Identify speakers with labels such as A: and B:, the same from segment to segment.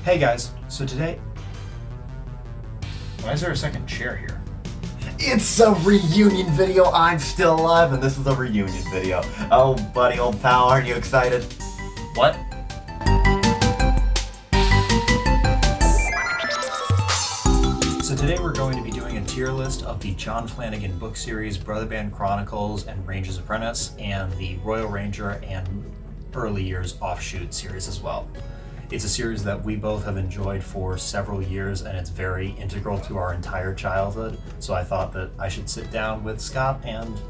A: Hey guys, so today...
B: Why is there a second chair here?
C: It's a reunion video. I'm still alive, and this is a reunion video. Oh, buddy, old pal, aren't you excited?
B: What?
A: So today we're going to be doing a tier list of the John Flanagan book series, Brother Band Chronicles and Ranger's Apprentice, and the Royal Ranger and Early Years Offshoot series as well. It's a series that we both have enjoyed for several years, and it's very integral to our entire childhood, so I thought that I should sit down with Scott and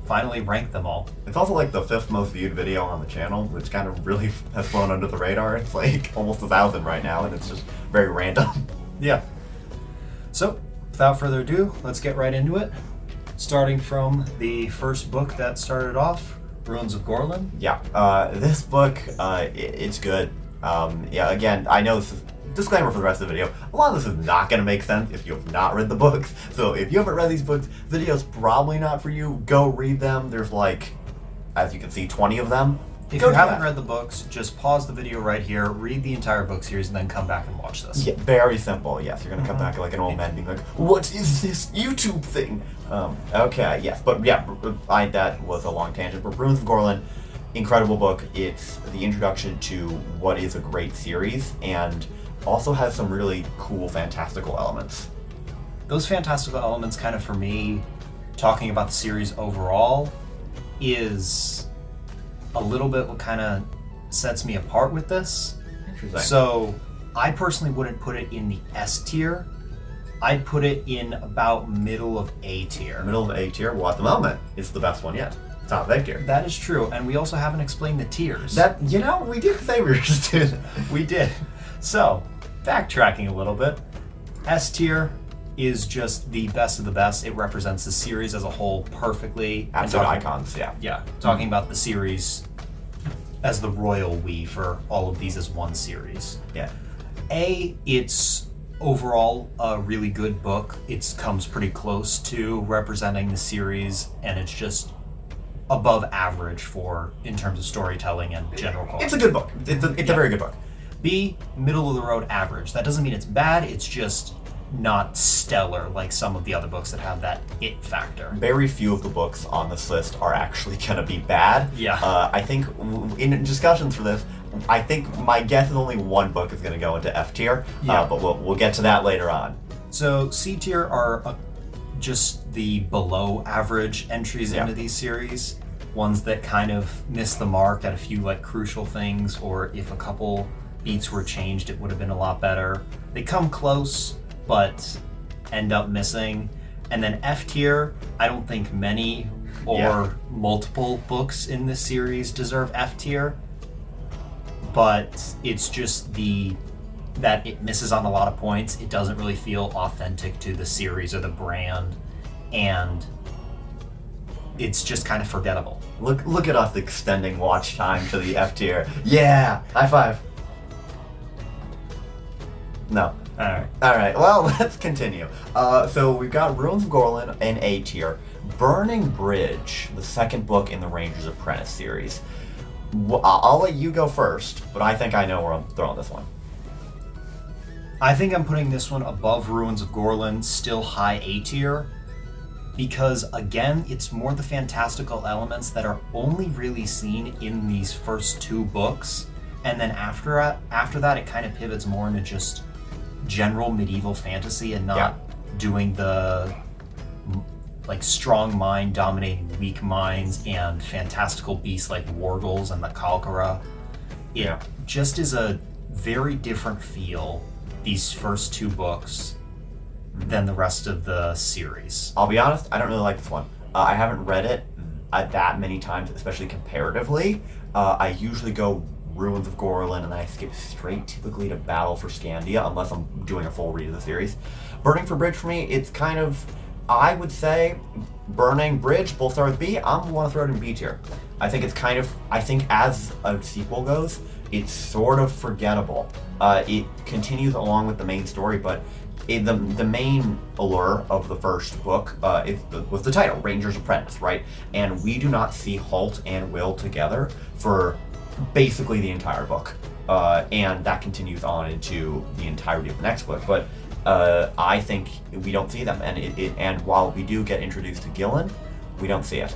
A: finally rank them all.
C: It's also like the 5th most viewed video on the channel, which kind of really has flown under the radar. It's like almost 1,000 right now, and it's just very random.
A: Yeah. So, without further ado, let's get right into it. Starting from the first book that started off, Ruins of Gorlin.
C: Yeah, this book, it's good. Again, I know this is disclaimer for the rest of the video. A lot of this is not going to make sense if you have not read the books. So if you haven't read these books, the video's probably not for you. Go read them. There's like, as you can see, 20 of them.
A: If you haven't read the books, just pause the video right here, read the entire book series, and then come back and watch this.
C: Yeah, very simple. Yes, you're going to come back like an old man being like, what is this YouTube thing? Okay, yes. But yeah, that was a long tangent. But Ruins of Gorlin, incredible book. It's the introduction to what is a great series and also has some really cool fantastical elements.
A: Those fantastical elements, kind of for me, talking about the series overall, is a little bit what kind of sets me apart with this.
C: Interesting.
A: So I personally wouldn't put it in the S tier. I'd put it in about middle of A tier.
C: Middle of A tier? Well, at the moment, it's the best one yet. Top of A tier.
A: That is true, and we also haven't explained the tiers.
C: We did say we were just doing it.
A: We did. So, backtracking a little bit, S tier is just the best of the best. It represents the series as a whole perfectly.
C: Absolute icons, yeah.
A: Yeah, talking about the series as the royal we for all of these as one series.
C: Yeah.
A: A, it's overall a really good book. It comes pretty close to representing the series, and it's just above average in terms of storytelling and general quality.
C: It's a good book. It's a very good book.
A: B, middle of the road average. That doesn't mean it's bad, it's just not stellar like some of the other books that have that it factor.
C: Very few of the books on this list are actually gonna be bad.
A: Yeah.
C: I think in discussions for this, I think my guess is only one book is gonna go into F tier,
A: Yeah.
C: but we'll get to that later on.
A: So C tier are just the below average entries into these series. Ones that kind of miss the mark at a few like crucial things, or if a couple beats were changed, it would have been a lot better. They come close, but end up missing. And then F tier, I don't think many or multiple books in this series deserve F tier, but it's just that it misses on a lot of points. It doesn't really feel authentic to the series or the brand, and it's just kind of forgettable.
C: Look at us extending watch time to the F tier. Yeah, high five. No. Alright, well, let's continue. So we've got Ruins of Gorlin in A tier. Burning Bridge, the second book in the Ranger's Apprentice series. I'll let you go first, but I think I know where I'm throwing this one.
A: I think I'm putting this one above Ruins of Gorlin, still high A tier, because again, it's more the fantastical elements that are only really seen in these first two books, and then after that it kind of pivots more into just general medieval fantasy and not doing the like strong mind dominating weak minds and fantastical beasts like wargles and the Kalkara. It just is a very different feel, these first two books, than the rest of the series.
C: I'll be honest, I don't really like this one. I haven't read it that many times, especially comparatively. I usually go Ruins of Gorlin and I skip straight typically to Battle for Scandia unless I'm doing a full read of the series. Burning for Bridge for me, it's kind of, I would say Burning Bridge, both start with B. I'm want to throw it in B tier. I think it's kind of, I think as a sequel goes, it's sort of forgettable. It continues along with the main story, but the main allure of the first book was the title, Ranger's Apprentice, right? And we do not see Halt and Will together for basically the entire book, and that continues on into the entirety of the next book. But I think we don't see them, and while we do get introduced to Gillen, we don't see it.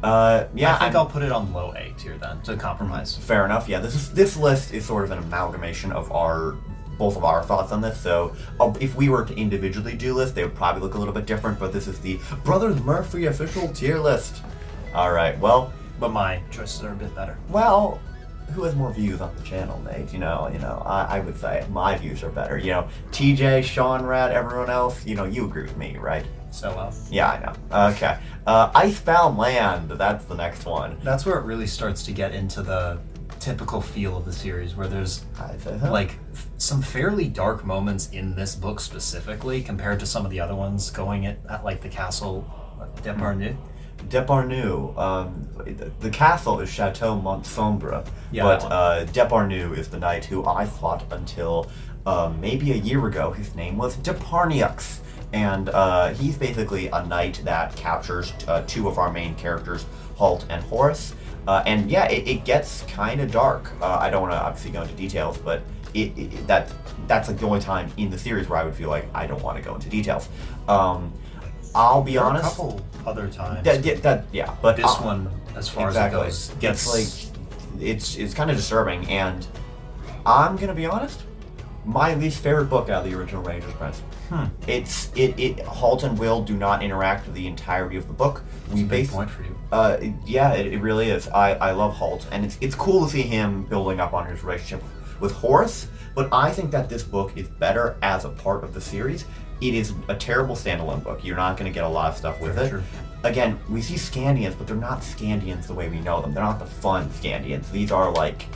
A: I think I'll put it on low A tier then to compromise.
C: Fair enough. Yeah, this list is sort of an amalgamation of both of our thoughts on this. So if we were to individually do lists, they would probably look a little bit different. But this is the Brothers Murphy official tier list. All right. Well,
A: but my choices are a bit better.
C: Well, who has more views on the channel, Nate? I would say my views are better. TJ, Sean, Rad, everyone else. You agree with me, right?
A: So
C: Yeah, I know. Okay. Icebound Land, that's the next one.
A: That's where it really starts to get into the typical feel of the series, where there's some fairly dark moments in this book specifically compared to some of the other ones going at like the castle Depardieu. The castle is Chateau Montsombre, but Depardieu is the knight who I thought until maybe a year ago his name was Deparniux. And he's basically a knight that captures two of our main characters, Halt and Horace. It gets kind of dark. I don't want to obviously go into details, but that's like the only time in the series where I would feel like I don't want to go into details. I'll be honest. A couple other times.
C: But
A: this one, as far as it goes,
C: it's kind of disturbing. And I'm gonna be honest. My least favorite book out of the original Ranger's Apprentice. Halt and Will do not interact with the entirety of the book.
A: That's a big point for you.
C: It really is. I love Halt, and it's cool to see him building up on his relationship with Horace. But I think that this book is better as a part of the series. It is a terrible standalone book. You're not going to get a lot of stuff with it. True. Again, we see Scandians, but they're not Scandians the way we know them. They're not the fun Scandians. These are like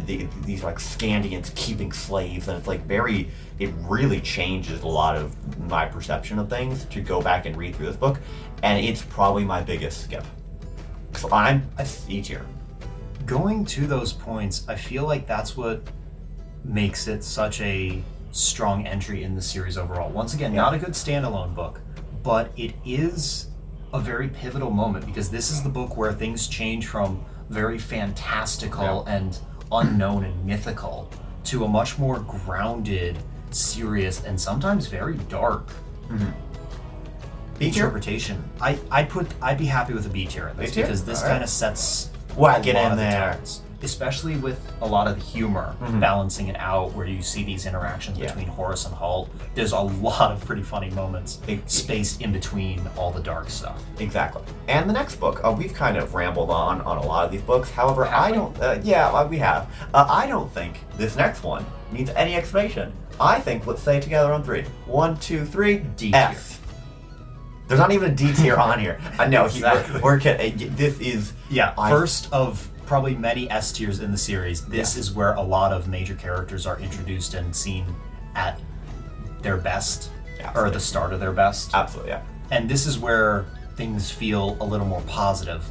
C: these like Scandians keeping slaves, and it's like it really changes a lot of my perception of things to go back and read through this book, and it's probably my biggest skip. So I'm a C tier.
A: Going to those points, I feel like that's what makes it such a strong entry in the series overall. Once again, not a good standalone book, but it is a very pivotal moment because this is the book where things change from very fantastical and unknown and mythical to a much more grounded, serious, and sometimes very dark interpretation. I'd be happy with a B tier in this because this kind of sets
C: get in there.
A: Tones, especially with a lot of the humor, balancing it out where you see these interactions between Horace and Halt. There's a lot of pretty funny moments spaced in between all the dark stuff.
C: Exactly. And the next book, we've kind of rambled on a lot of these books. However, we have. I don't think this next one needs any explanation. I think, let's say it together on 3. 1, 2, 3,
A: D
C: F.
A: tier.
C: There's not even a D tier on here. No,
A: exactly.
C: we're kidding. This is...
A: first of probably many S tiers in the series. This is where a lot of major characters are introduced and seen at their best, or the start of their best.
C: Absolutely, yeah.
A: And this is where things feel a little more positive,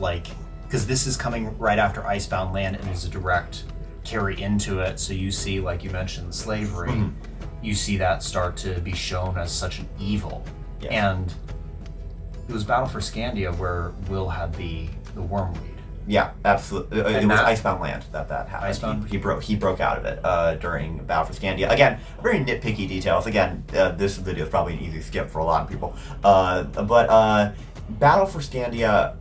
A: because this is coming right after Icebound Land and is a direct carry into it. So you see, like you mentioned, slavery. You see that start to be shown as such an evil.
C: Yes.
A: And it was Battle for Scandia where Will had the wormweed.
C: Yeah, absolutely. It was Icebound Land that happened. He broke out of it during Battle for Scandia. Again, very nitpicky details. Again, this video is probably an easy skip for a lot of people. But Battle for Scandia,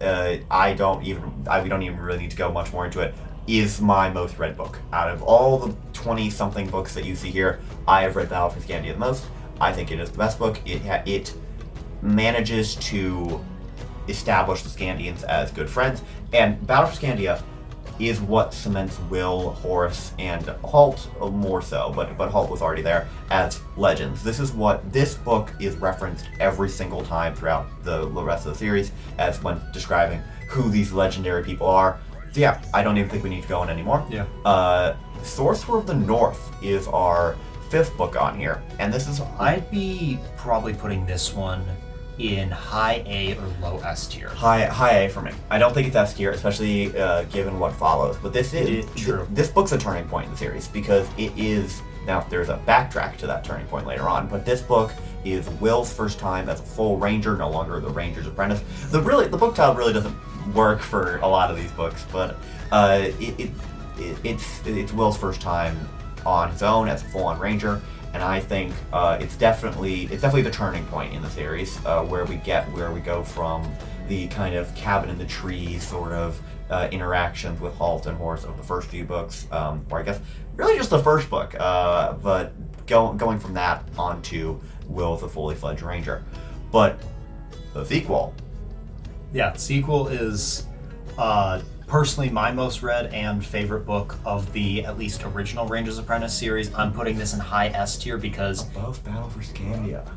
C: we don't even really need to go much more into it, is my most read book. Out of all the 20-something books that you see here, I have read Battle for Scandia the most. I think it is the best book. It manages to establish the Scandians as good friends, and Battle for Scandia is what cements Will, Horace, and Halt more so, but Halt was already there as legends. This book is referenced every single time throughout the rest of the series as when describing who these legendary people are. So yeah, I don't even think we need to go on anymore. Sorcerer of the North is our 5th book on here, and this is...
A: I'd be probably putting this one in high A or low S tier.
C: High A for me. I don't think it's S tier, especially given what follows. But this is
A: true.
C: This book's a turning point in the series because it is... Now, there's a backtrack to that turning point later on, but this book is Will's first time as a full ranger, no longer the Ranger's Apprentice. The book title really doesn't work for a lot of these books, but It's Will's first time on his own as a full-on ranger, and I think it's definitely the turning point in the series where we go from the kind of cabin in the trees sort of interactions with Halt and Horse of the first few books, or I guess really just the first book, but going from that on to Will as a fully fledged ranger. But the sequel.
A: Yeah, the sequel is personally my most read and favorite book of the at least original Ranger's Apprentice series. I'm putting this in high S tier because
C: Above Battle for Scandia.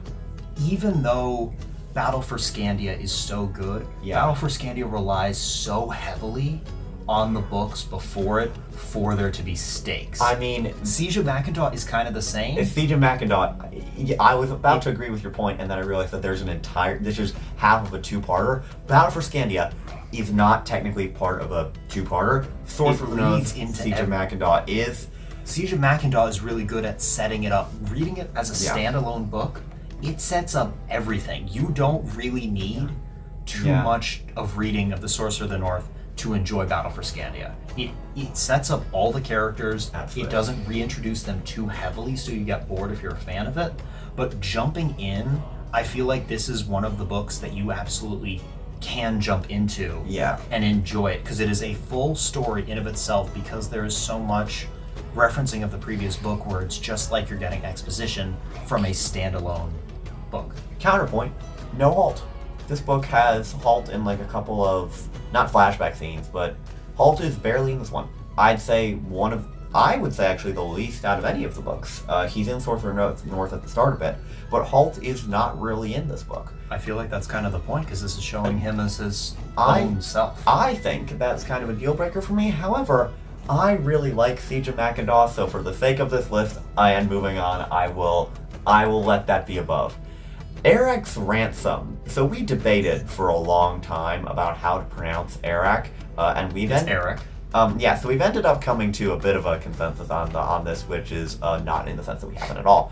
A: even though Battle for Scandia is so good, Battle for Scandia relies so heavily on the books before it for there to be stakes.
C: I mean,
A: Siege of Mackinac is kind of the same.
C: Siege of Mackinac, I was about to agree with your point, and then I realized that this is half of a two-parter. Battle for Scandia is not technically part of a two-parter. Source of Notes, Siege of Mackinac is.
A: Siege of Mackinac is really good at setting it up. Reading it as a standalone book, it sets up everything. You don't really need too much of reading of The Sorcerer of the North to enjoy Battle for Scandia. It sets up all the characters.
C: Absolutely.
A: It doesn't reintroduce them too heavily so you get bored if you're a fan of it. But jumping in, I feel like this is one of the books that you absolutely can jump into and enjoy it, because it is a full story in of itself, because there is so much referencing of the previous book where it's just like you're getting exposition from a standalone book.
C: Counterpoint, no Halt. This book has Halt in like a couple of, not flashback scenes, but Halt is barely in this one. I would say actually the least out of any of the books. He's in Sorcerer North at the start of it, but Halt is not really in this book.
A: I feel like that's kind of the point, because this is showing him as his own self.
C: I think that's kind of a deal breaker for me. However, I really like Siege of Mackinac, so for the sake of this list and moving on, I will let that be above. Eric's Ransom. So we debated for a long time about how to pronounce Eric, and
A: It's Eric.
C: So we've ended up coming to a bit of a consensus on this, which is not in the sense that we haven't at all,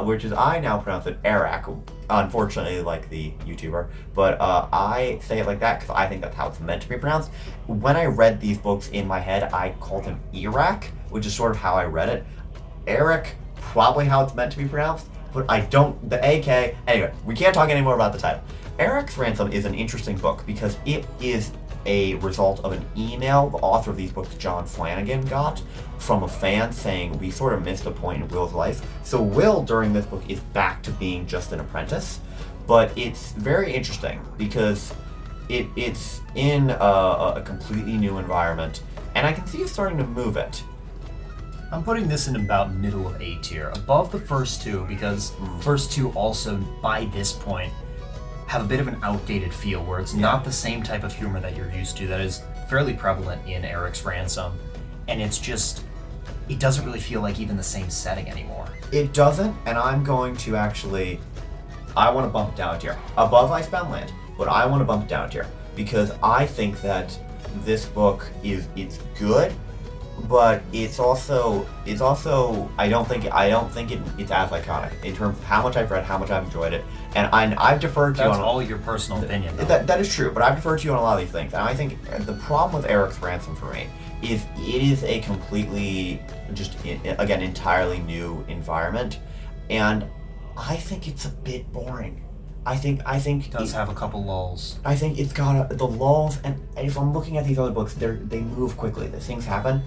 C: which is I now pronounce it Eric, unfortunately like the YouTuber, but I say it like that because I think that's how it's meant to be pronounced. When I read these books in my head, I called him Iraq, which is sort of how I read it. Eric, probably how it's meant to be pronounced, but anyway, we can't talk anymore about the title. Eric's Ransom is an interesting book because it is a result of an email the author of these books, John Flanagan, got from a fan saying we sort of missed a point in Will's life. So Will, during this book, is back to being just an apprentice, but it's very interesting because it's in a completely new environment, and I can see you starting to move it.
A: I'm putting this in about middle of A tier, above the first two, because first two also, by this point, have a bit of an outdated feel, where it's not the same type of humor that you're used to that is fairly prevalent in Eric's Ransom, and it doesn't really feel like even the same setting anymore.
C: It doesn't, and I'm going to I want to bump it down a tier. Above Icebound Land, but I want to bump it down a tier, because I think that this book it's good, but it's also I don't think it's as iconic in terms of how much I've read, how much I've enjoyed it, and I've deferred to you on
A: all your personal opinion.
C: That is true, but I've deferred to you on a lot of these things, and I think the problem with Eric's Ransom for me is it is a completely entirely new environment, and I think it's a bit boring. I think
A: it does have a couple lulls.
C: I think it's got the lulls, and if I'm looking at these other books, they move quickly. The things happen.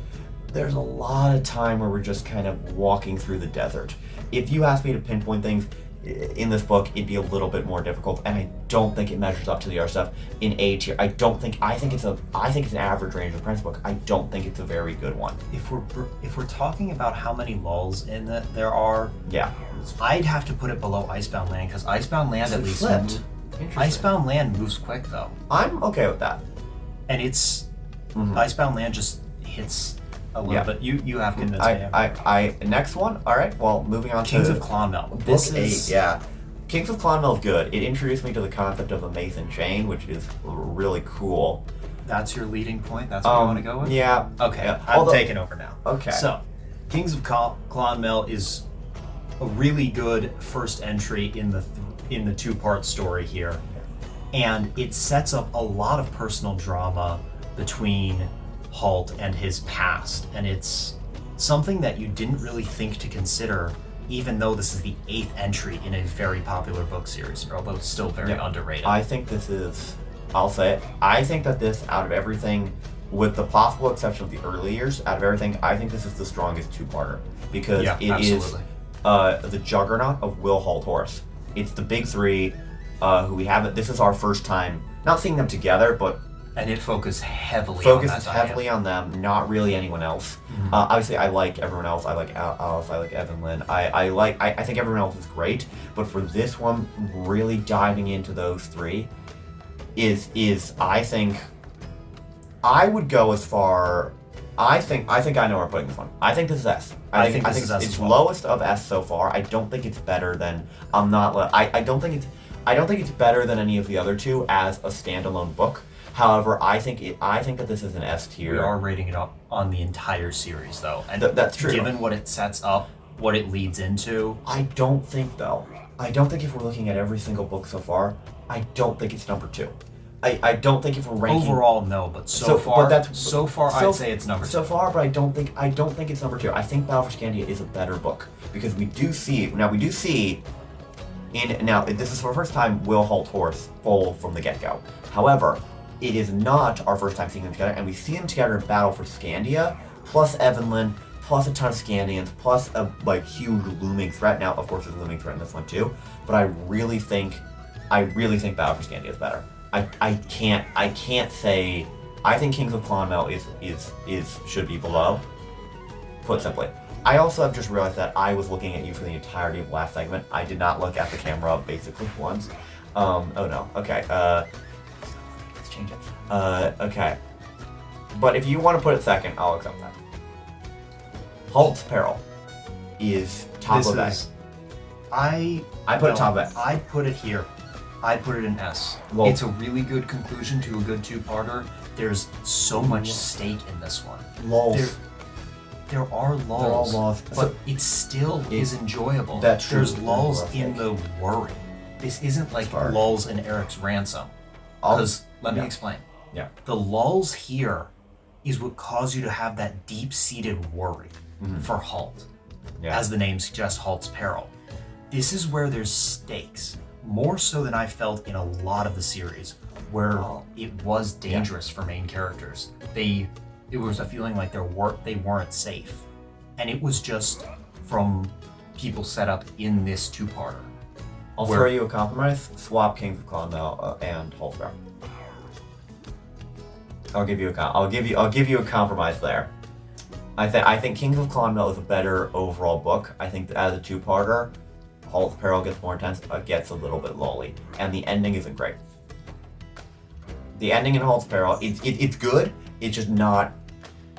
C: There's a lot of time where we're just kind of walking through the desert. If you ask me to pinpoint things in this book, it'd be a little bit more difficult, and I don't think it measures up to the other stuff in A tier. I think it's an average range of Apprentice book. I don't think it's a very good one.
A: If we're talking about how many lulls in it there are, I'd have to put it below Icebound Land, because Icebound Land at least Icebound Land moves quick though.
C: I'm okay with that.
A: And it's Icebound Land just hits a little bit. You have convinced me.
C: Next one. All right. Well, moving on
A: Kings
C: to
A: of Clonmel.
C: Book 8. Yeah. Kings of Clonmel is good. It introduced me to the concept of a Mason chain, which is really cool.
A: That's your leading point? That's what you want to go with?
C: Yeah.
A: Okay.
C: Yeah.
A: I'm taking over now.
C: Okay.
A: So, Kings of Clonmel is a really good first entry in the two-part story here, and it sets up a lot of personal drama between Halt and his past, and it's something that you didn't really think to consider, even though this is the 8th entry in a very popular book series, although it's still very underrated.
C: I think this is, I'll say it, I think that this, out of everything, with the possible exception of the early years, out of everything, I think this is the strongest two-parter. Because it is the juggernaut of Will Halt Horse. It's the big three who we haven't, this is our first time, not seeing them together, but
A: and it focuses heavily on them, not really anyone else. Mm-hmm. Obviously, I like everyone else. I like Alice. I like Evan Lynn. I think everyone else is great. But for this one, really diving into those three is I think I would go as far. I think I know where I'm putting this one. I think this is S. I think it's lowest of S so far. I don't think it's better than. I don't think it's better than any of the other two as a standalone book. However, I think that this is an S tier. We are rating it up on the entire series, though, and
C: that's true.
A: Given what it sets up, what it leads into,
C: I don't think if we're looking at every single book so far, I don't think it's number 2. I don't think if we're ranking
A: overall, no, but so far I'd say it's number 2.
C: So far, but I don't think it's number 2. I think Battle for Scandia is a better book because we do see this is for the first time Will Halt Horse full from the get-go. However, it is not our first time seeing them together, and we see them together in Battle for Scandia, plus Evanlyn, plus a ton of Scandians, plus a huge looming threat. Now, of course, there's a looming threat in this one too, but I really think Battle for Scandia is better. I can't say. I think Kings of Clonmel should be below. Put simply. I also have just realized that I was looking at you for the entirety of last segment. I did not look at the camera basically once. Oh no. Okay. Let's change it. Okay. But if you want to put it second, I'll accept that. Halt's Peril is top of S.
A: I
C: put it top of S.
A: I put it here. I put it in S.
C: Well,
A: it's a really good conclusion to a good two-parter. There's so much stake in this one.
C: Lulls.
A: There are lulls.
C: They're all lulls.
A: But it still is enjoyable.
C: That's true.
A: There's lulls in the worry. This isn't like lulls in Eric's Ransom. Because, let me explain.
C: Yeah.
A: The lulls here is what cause you to have that deep-seated worry for Halt. Yeah. As the name suggests, Halt's Peril. This is where there's stakes. More so than I felt in a lot of the series, where it was dangerous for main characters. It was a feeling like they weren't safe, and it was just from people set up in this two-parter.
C: I'll throw you a compromise: swap Kings of Clonmel and Halt's Peril. I'll give you a compromise there. I think Kings of Clonmel is a better overall book. I think that as a two-parter, Halt's Peril gets more intense, gets a little bit lolly, and the ending isn't great. The ending in Halt's Peril, it's good, it's just not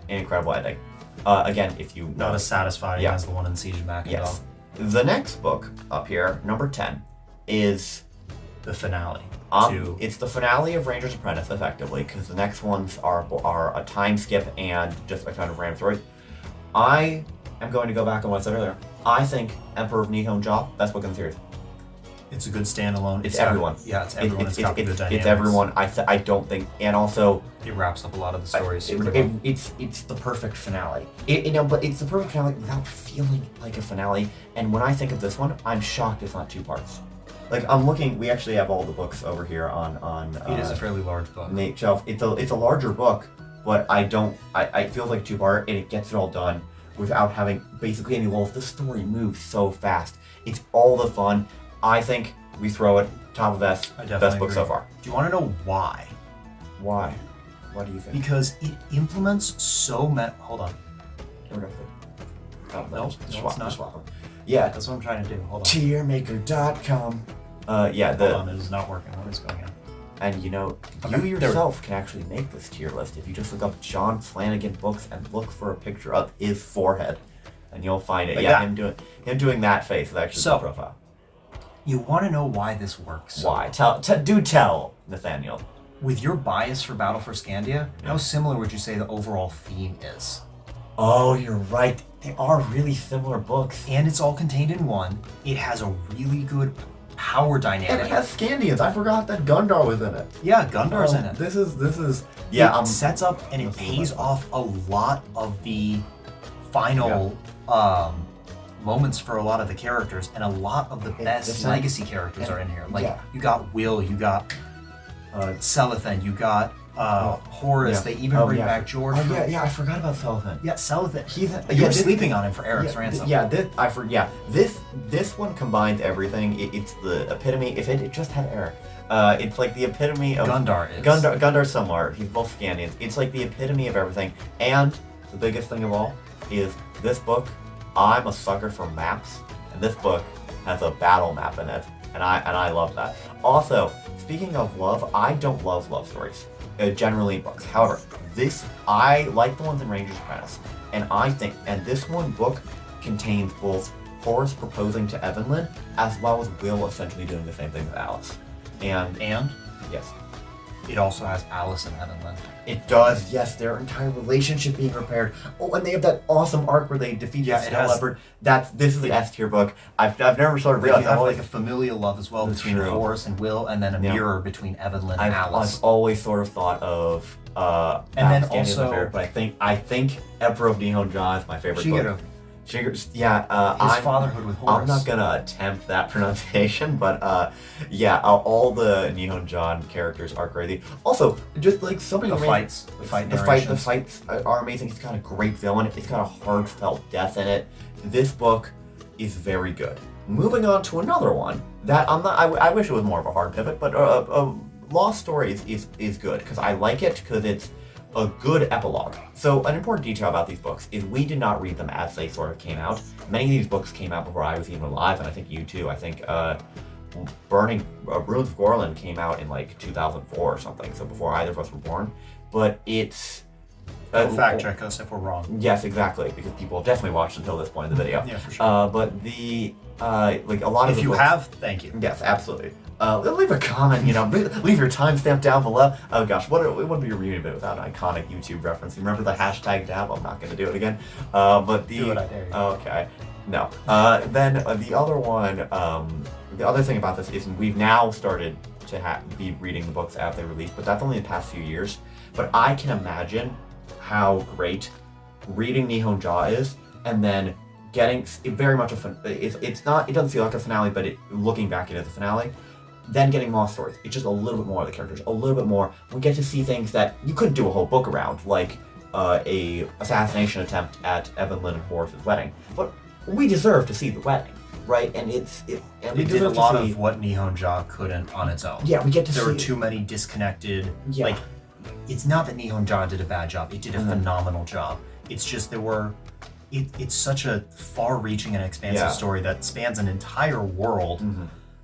C: an incredible ending. Again, if you
A: not as satisfying as the one in Siege of Macadam.
C: Yes. The next book up here, number 10, is
A: the finale.
C: It's the finale of Ranger's Apprentice, effectively, because the next ones are a time skip and just a kind of random story. I am going to go back on what I said earlier. I think Emperor of Nihon Jaw, best book in the series.
A: It's a good standalone.
C: It's everyone.
A: It's everyone. It's got good dynamics.
C: It's everyone. I don't think, and also
A: it wraps up a lot of the stories.
C: It's the perfect finale. But it's the perfect finale without feeling like a finale. And when I think of this one, I'm shocked it's not 2 parts. Like I'm looking, we actually have all the books over here on.
A: It is a fairly large book.
C: Nate shelf. It's a larger book, but it feels like 2-part, and it gets it all done without having basically any lulls. The story moves so fast. It's all the fun. I think we throw it top of S. Best book so far.
A: Do you want to know why?
C: Why? What do you think?
A: Because it implements so many. Hold on.
C: Here we go. Oh,
A: no, it's not.
C: Swap. Yeah,
A: that's what I'm trying to do. Hold on.
C: Tiermaker.com.
A: Hold on, it is not working. What is going on?
C: And you yourself can actually make this tier list if you just look up John Flanagan books and look for a picture of his forehead, and you'll find it. Him doing that face is actually the profile.
A: You want to know why this works?
C: Why? Tell, Nathaniel.
A: With your bias for Battle for Scandia, how similar would you say the overall theme is?
C: Oh, you're right. They are really similar books.
A: And it's all contained in one. It has a really good power
C: And
A: dynamic.
C: it has Scandians. I forgot that Gundar was in it.
A: Yeah, Gundar's in it.
C: This is yeah.
A: It sets up and it
C: this is
A: pays
C: the
A: off a lot of the final moments for a lot of the characters, and a lot of the best legacy characters are in here. Like you got Will, you got Celathan, you got Horus. They even bring back George.
C: I forgot about Celathan.
A: Yeah, Celathan. You were sleeping on him for Eric's ransom.
C: This one combines everything. It's the epitome. If it just had Eric, it's like the epitome of
A: Gundar is.
C: Gundar somewhere. He's both Scandians. It's like the epitome of everything. And the biggest thing of all is this book. I'm a sucker for maps, and this book has a battle map in it, and I love that. Also, speaking of love, I don't love love stories. Generally in books. However, I like the ones in Ranger's Apprentice, and this one book contains both Horus proposing to Evelyn as well as Will essentially doing the same thing with Alice. And yes,
A: it also has Alice and Evelyn.
C: It does, yes, their entire relationship being repaired. Oh, and they have that awesome arc where they defeat the Snow Leopard. This is an S tier book. I've never sort of realized.
A: You have like a familial love as well between Horus and Will, and then a mirror between Evelyn and Alice.
C: I've always sort of thought of
A: and then also,
C: my favorite, but I think Emperor of Nihon Ja is my favorite book.
A: His
C: I'm,
A: fatherhood with Horus.
C: I'm not gonna attempt that pronunciation, but all the Nihon John characters are crazy. Also, just like so many
A: the fights
C: are amazing. It's got a great villain. It's got a heartfelt death in it. This book is very good. Moving on to another one that I wish it was more of a hard pivot, but Lost Stories is good because I like it because it's a good epilogue. So an important detail about these books is we did not read them as they sort of came out. Many of these books came out before I was even alive, and I think you too. I think Ruins of Gorlin came out in like 2004 or something, so before either of us were born. But it's
A: fact check us if we're wrong.
C: Yes, exactly, because people have definitely watched until this point in the video.
A: Yeah, for sure.
C: But the like a lot of
A: if
C: the
A: you
C: books,
A: have, thank you.
C: Yes, absolutely. Leave a comment, leave your timestamp down below. Oh gosh, what would be a reunion without an iconic YouTube reference? You remember the hashtag dab? I'm not going to do it again. But
A: do it, I dare you.
C: Okay, no. Then the other one, the other thing about this is we've now started to be reading the books as they release, but that's only the past few years. But I can imagine how great reading Nihon Ja is, and then getting very much it doesn't feel like a finale, but looking back at it as a finale. Then getting Lost Stories. It's just a little bit more of the characters, a little bit more. We get to see things that you couldn't do a whole book around, like a assassination attempt at Evelyn and Horus's wedding. But we deserve to see the wedding, right? And it
A: did a lot of what Nihon Ja couldn't on its own.
C: Yeah, we get to see.
A: There were too many disconnected.
C: Yeah.
A: Like, it's not that Nihon Ja did a bad job. It did a phenomenal job. It's just there were. It's such a far-reaching and expansive story that spans an entire world,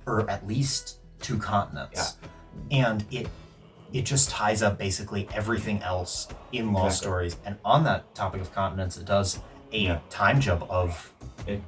A: or at least 2 continents, and it just ties up basically everything else in Lost Stories. And on that topic of continents, it does a time jump of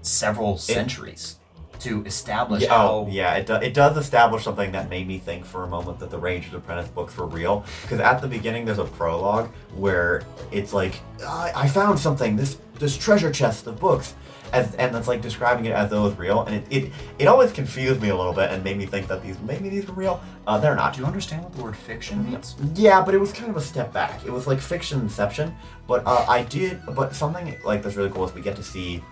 A: several centuries to establish
C: it does establish something that made me think for a moment that the Ranger's Apprentice books were real, because at the beginning there's a prologue where it's like, I found something, this treasure chest of books, and it's like describing it as though it's real, and it always confused me a little bit and made me think that maybe these were real. They're not.
A: Do you understand what the word fiction means?
C: Yeah, but it was kind of a step back. It was like fiction inception, but but something like that's really cool is we get to see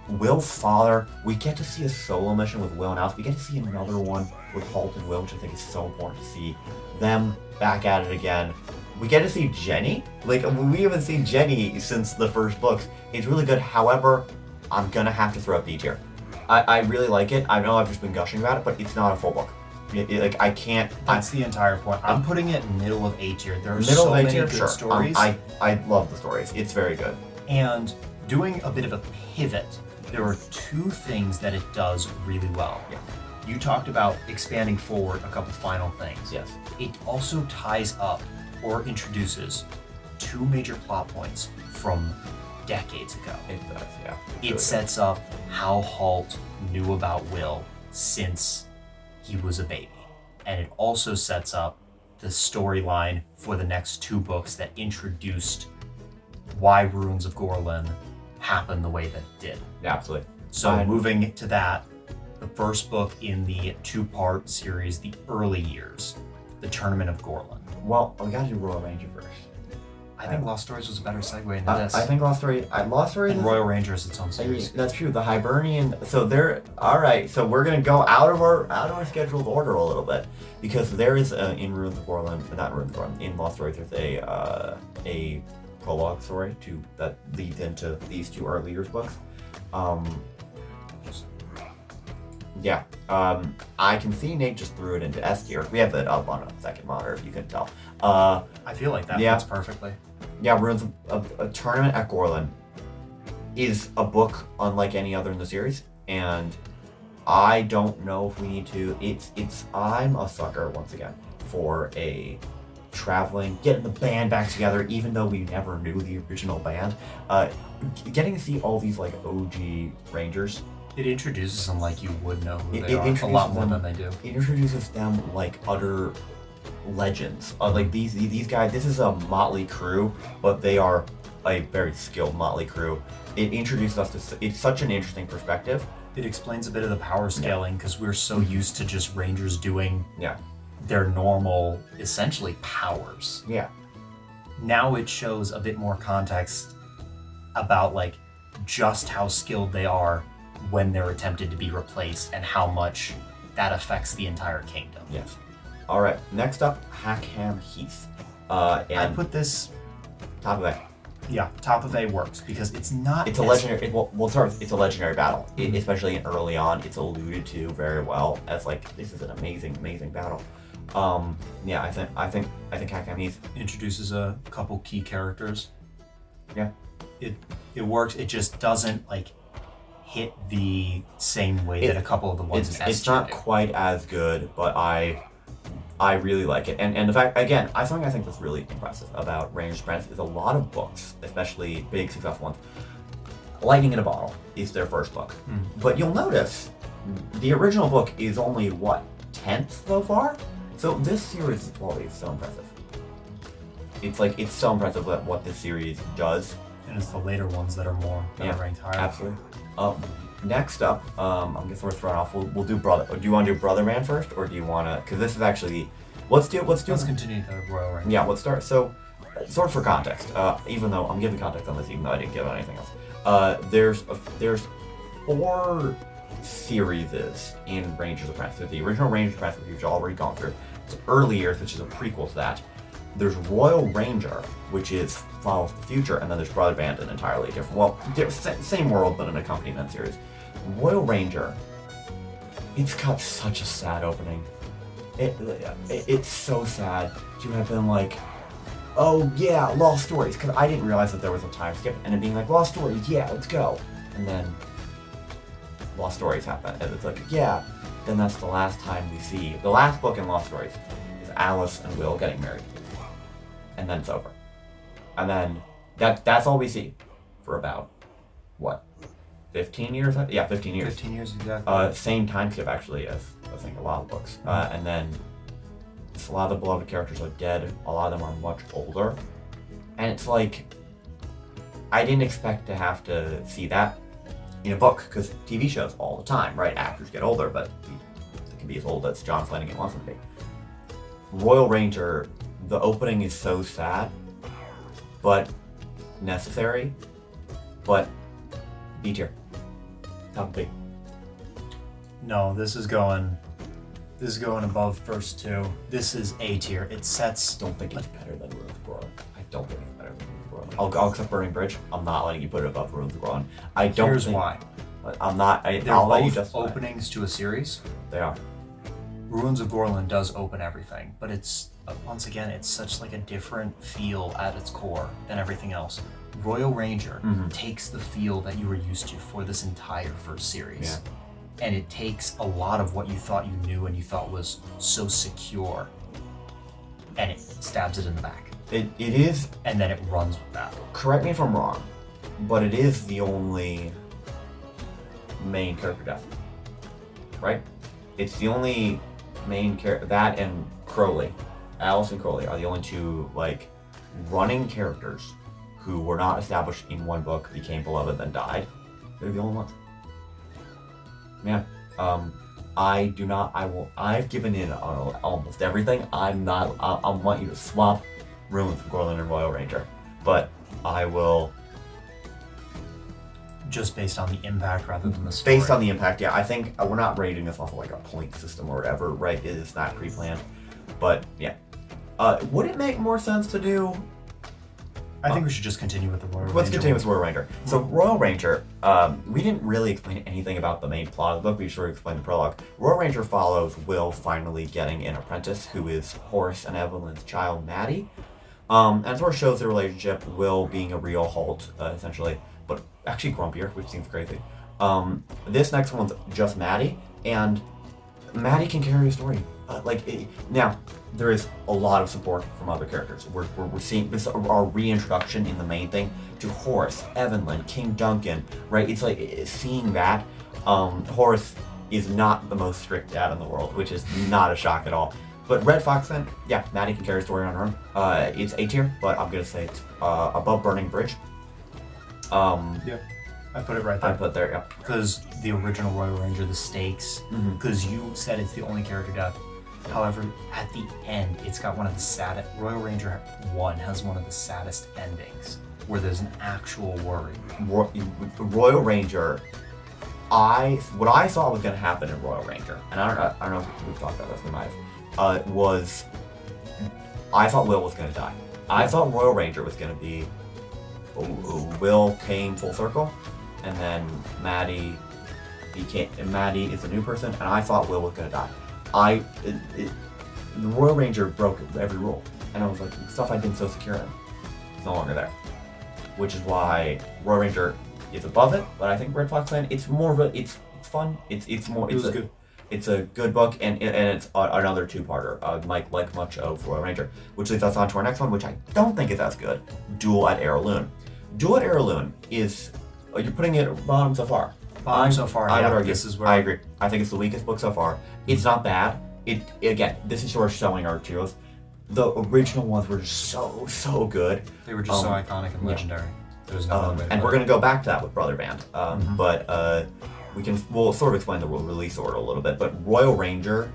C: Will's father. We get to see a solo mission with Will and Alice. We get to see another one with Holt and Will, which I think is so important to see them back at it again. We get to see Jenny. Like, we haven't seen Jenny since the first books. It's really good. However, I'm gonna have to throw up B tier. I really like it. I know I've just been gushing about it, but it's not a full book. Like, I can't.
A: That's the entire point. I'm putting it middle of A tier. There are so many good stories.
C: I love the stories. It's very good.
A: And doing a bit of a pivot, there are 2 things that it does really well.
C: Yeah.
A: You talked about expanding forward a couple final things.
C: Yes.
A: It also ties up or introduces 2 major plot points from decades ago.
C: It does, yeah.
A: It sets up how Holt knew about Will since he was a baby. And it also sets up the storyline for the next 2 books that introduced why Ruins of Gorlin happened the way that it did.
C: Yeah, absolutely.
A: So moving to that, the first book in the 2-part series, The Early Years, The Tournament of Gorlin.
C: Well, we gotta do Royal Ranger first.
A: I think Lost Stories was a better segue into this.
C: I think Lost Stories
A: and Royal Ranger is its own series.
C: That's true. The Hibernian. So there. All right. So we're gonna go out of our scheduled order a little bit because there is in Ruins of Gorlin, not Ruins of Gorlin, in Lost Stories, there's a prologue story that leads into these 2 early years books. I can see Nate just threw it into S tier. We have it up on a second monitor if you can tell.
A: I feel like that fits perfectly.
C: Yeah, Ruins of a Tournament at Gorlin is a book unlike any other in the series, and I don't know if we need to. I'm a sucker once again for a traveling, getting the band back together, even though we never knew the original band. Getting to see all these like OG Rangers.
A: It introduces them like you would know who they are a lot more than they do.
C: It introduces them like utter legends. Like these guys, this is a motley crew, but they are a very skilled motley crew. It introduces us to, it's such an interesting perspective.
A: It explains a bit of the power scaling because we're so used to just Rangers doing
C: Yeah.
A: their normal, essentially, powers.
C: Yeah.
A: Now it shows a bit more context about like just how skilled they are when they're attempted to be replaced and how much that affects the entire kingdom.
C: Yes. All right. Next up, Hackham Heath. And
A: I put this
C: top of A.
A: Yeah, top of A works because it's not.
C: It's a legendary. We'll start with, it's a legendary battle, especially early on. It's alluded to very well as like this is an amazing battle. Yeah, I think Hackham Heath
A: introduces a couple key characters.
C: Yeah,
A: it works. It just doesn't like hit the same way that a couple of the ones in S
C: it's not
A: do.
C: quite as good, but I really like it. And the fact, again, something I think that's really impressive about Ranger's Apprentice is a lot of books, especially big successful ones. Lightning in a Bottle is their first book. But you'll notice the original book is only, 10th so far? So this series' quality is so impressive. It's so impressive what this series does.
A: And it's the later ones that are ranked higher.
C: Absolutely. Next up, I'm just sort of throwing off. We'll do Brother. Do you want to do Brother Man first, or do you want to? Because this is actually. Let's
A: continue the Royal Ranger.
C: Yeah, let's start. So, sort of for context. Even though I'm giving context on this, even though I didn't give out anything else. There's 4 series in Ranger's Apprentice. There's the original Ranger's Apprentice, which you've already gone through. It's Early Years, which is a prequel to that. There's Royal Ranger, which is follows the future, and then there's Brother Band, an entirely different. Well, same world, but an accompaniment series. Royal Ranger, it's got such a sad opening. It's so sad to have been like, oh yeah, Lost Stories, because I didn't realize that there was a time skip, and it being like, Lost Stories, yeah, let's go. And then Lost Stories happen, and it's like, yeah, then that's the last time we see. The last book in Lost Stories is Alice and Will getting married. And then it's over. And then that's all we see for about, 15 years? Yeah, 15 years.
A: 15 years, exactly.
C: Same time skip, actually, as I think a lot of books. And then a lot of the beloved characters are dead. A lot of them are much older. And it's like, I didn't expect to have to see that in a book, because TV shows all the time, right? Actors get older, but they can be as old as John Flanagan wants them to be. Royal Ranger, the opening is so sad, but necessary, but B tier. Top B.
A: No, this is going above first 2. This is A tier. It sets.
C: Don't think it's better than Ruins of Gorlin. I don't think it's better than Ruins of Gorlin. I'll accept Burning Bridge. I'm not letting you put it above Ruins of Gorlin. I don't.
A: Here's
C: think,
A: why.
C: I'm not.
A: They're
C: I'll let you
A: both
C: justify.
A: openings to a series.
C: They are.
A: Ruins of Gorlin does open everything, but it's once again it's such like a different feel at its core than everything else. Royal Ranger takes the feel that you were used to for this entire first series, and it takes a lot of what you thought you knew and you thought was so secure, and it stabs it in the back.
C: It is.
A: And then it runs with that.
C: Correct me if I'm wrong, but it is the only main character death, right? It's the only main character. That and Crowley, Alice and Crowley are the only 2 like running characters who were not established in one book, became beloved, then died. They're the only ones. Yeah. I do not. I've given in on almost everything. I'm not. I want you to swap Ruins of Gorlin and Royal Ranger, but I will.
A: Just based on the impact rather than the story.
C: Based on the impact, yeah. I think we're not rating this off of like a point system or whatever, right? It is not pre-planned, but yeah. Would it make more sense to do?
A: I think we should just continue with the Royal Ranger.
C: Let's continue with Royal Ranger. So Royal Ranger, we didn't really explain anything about the main plot of the book. We sort of explained the prologue. Royal Ranger follows Will finally getting an apprentice who is Horace and Evelyn's child, Maddie. And sort of shows the relationship, Will being a real Holt, essentially, but actually grumpier, which seems crazy. This next one's just Maddie, and Maddie can carry a story. Now, there is a lot of support from other characters. We're seeing this our reintroduction in the main thing to Horace, Evelyn, King Duncan, right? It's like seeing that. Horace is not the most strict dad in the world, which is not a shock at all. But Red Fox then, yeah, Maddie can carry a story on her own. It's A tier, but I'm gonna say it's above Burning Bridge.
A: Yeah, I put it right there.
C: I put there, yeah.
A: Because the original Royal Ranger, the stakes, because you said it's the only character death. However, at the end, it's got one of the saddest. Royal Ranger 1 has one of the saddest endings, where there's an actual worry.
C: Royal Ranger, what I thought was going to happen in Royal Ranger, and I don't know if we've talked about this, we might have, was I thought Will was going to die. I thought Royal Ranger was going to be Will came full circle, and then Maddie is a new person, and I thought Will was going to die. The Royal Ranger broke every rule, and I was like, stuff I'd been so secure in is no longer there. Which is why Royal Ranger is above it, but I think Red Fox Clan, it's more of a, it's fun, it's more, it's good. It's a good book, and it's another two-parter, like much of Royal Ranger, which leads us on to our next one, which I don't think is as good, Duel at Heirloom. Duel at Heirloom is, you're putting it bottom so far.
A: So far,
C: I
A: yeah,
C: would argue.
A: This is where
C: I agree. I think it's the weakest book so far. It's not bad. Again, this is sort of showing our tiers. The original ones were just so good.
A: They were just so iconic and legendary. There's no other way to
C: and
A: put
C: we're
A: it.
C: gonna go back to that with Brother Band. But we'll sort of explain the release order a little bit. But Royal Ranger.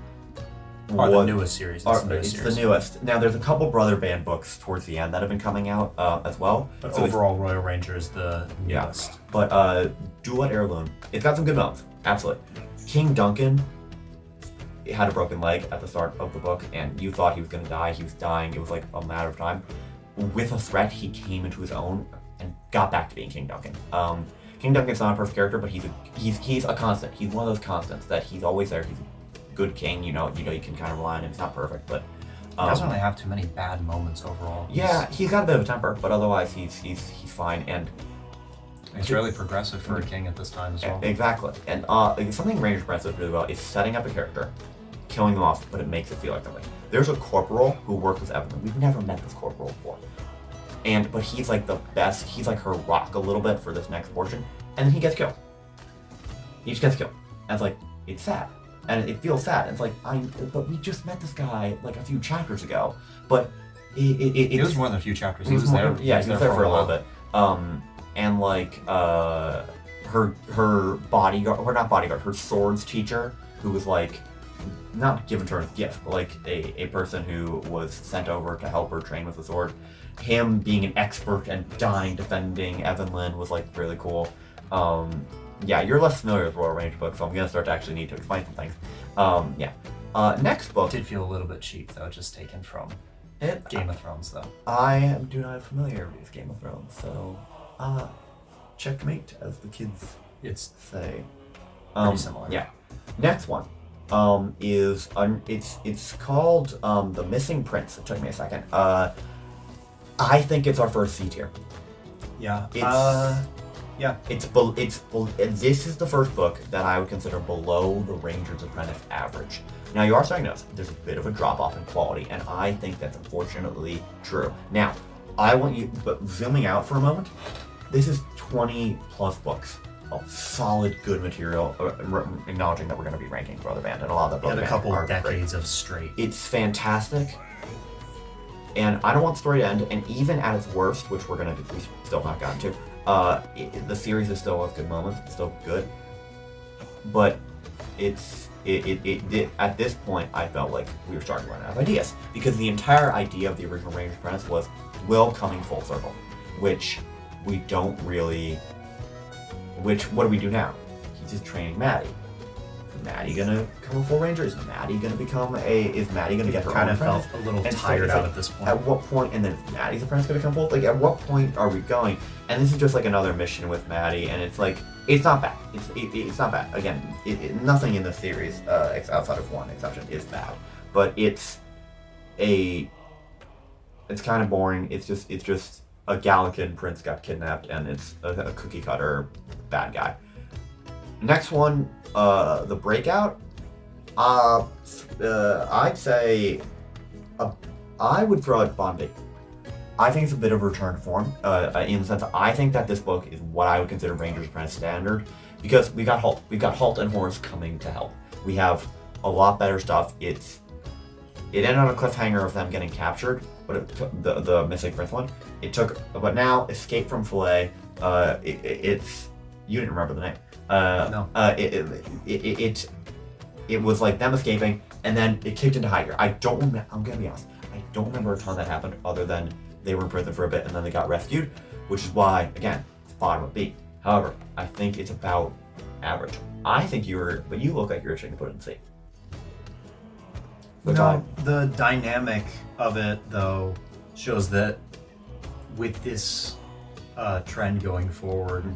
A: The newest series.
C: It's the newest. Now, there's a couple Brother Band books towards the end that have been coming out as well.
A: But so overall, Royal Ranger is the newest.
C: Yeah. But Duel at Heirloom, it's got some good moments. Absolutely. King Duncan had a broken leg at the start of the book, and you thought he was going to die. He was dying. It was like a matter of time. With a threat, he came into his own and got back to being King Duncan. King Duncan's not a perfect character, but he's a constant. He's one of those constants that he's always there. He's a good king. You know, you can kind of rely on him. He's not perfect, but
A: he doesn't really have too many bad moments overall.
C: He's got a bit of a temper, but otherwise he's fine. And
A: it's really progressive for a king at this time as well.
C: Exactly. And something Ranger Prince does really well is setting up a character, killing them off, but it makes it feel like something. There's a corporal who worked with Evelyn. We've never met this corporal before. But he's like the best. He's like her rock a little bit for this next portion. And then he gets killed. He just gets killed. And it's like, it's sad. And it feels sad. And it's like, but we just met this guy like a few chapters ago. But
A: it was more than a few chapters. He was there.
C: Yeah, he was there for a little bit. And like her bodyguard, or not bodyguard, her swords teacher, who was like not given to her as a gift, but like a person who was sent over to help her train with the sword. Him being an expert and dying defending Evelyn was like really cool. Yeah, you're less familiar with Royal Ranger books, so I'm gonna start to actually need to explain some things. Next book.
A: It did feel a little bit cheap though, just taken from Game of Thrones though.
C: I do not have familiarity with Game of Thrones, so checkmate, as the kids say.
A: Pretty similar.
C: Yeah. Next one is it's called The Missing Prince. It took me a second. I think it's our first C tier.
A: Yeah.
C: This is the first book that I would consider below the Ranger's Apprentice average. Now, you are starting to notice there's a bit of a drop-off in quality, and I think that's unfortunately true. Now, but zooming out for a moment, this is 20-plus books of solid, good material, acknowledging that we're going to be ranking Brother Band, and a lot of the Brother Band
A: a couple
C: are
A: decades
C: great.
A: Of straight.
C: It's fantastic, and I don't want the story to end, and even at its worst, which we still not gotten to, the series is still has good moments, it's still good, but at this point, I felt like we were starting to run out of ideas because the entire idea of the original Rangers Apprentice was Will coming full circle, which we don't really. What do we do now? He's just training Maddie. Is Maddie gonna become a full ranger? Is Maddie gonna get her
A: Kind
C: own
A: of felt
C: apprentice?
A: a little
C: And so
A: tired
C: it's
A: out
C: like,
A: at this point.
C: At what point, and then is Maddie's apprentice gonna come full? Like, at what point are we going? And this is just like another mission with Maddie, and it's like, it's not bad. It's not bad. Again, nothing in the series, outside of one exception, is bad. But it's kind of boring. It's just a Gallican prince got kidnapped, and it's a cookie cutter bad guy. Next one, the Breakout. I'd say I would throw it Bondi. I think it's a bit of a return to form, in the sense that I think that this book is what I would consider Rangers Apprentice standard, because we got Halt. We've got Halt and Horace coming to help. We have a lot better stuff. It ended on a cliffhanger of them getting captured, but it took the Mystic Prince one. But now Escape from Filet. It's you didn't remember the name.
A: No.
C: It was like them escaping, and then it kicked into high gear. I'm gonna be honest. I don't remember a ton that happened other than they were in prison for a bit and then they got rescued, which is why, again, it's bottom of B. However, I think it's about average. I think you look like you're itching to put it in C.
A: The dynamic of it, though, shows that with this trend going forward,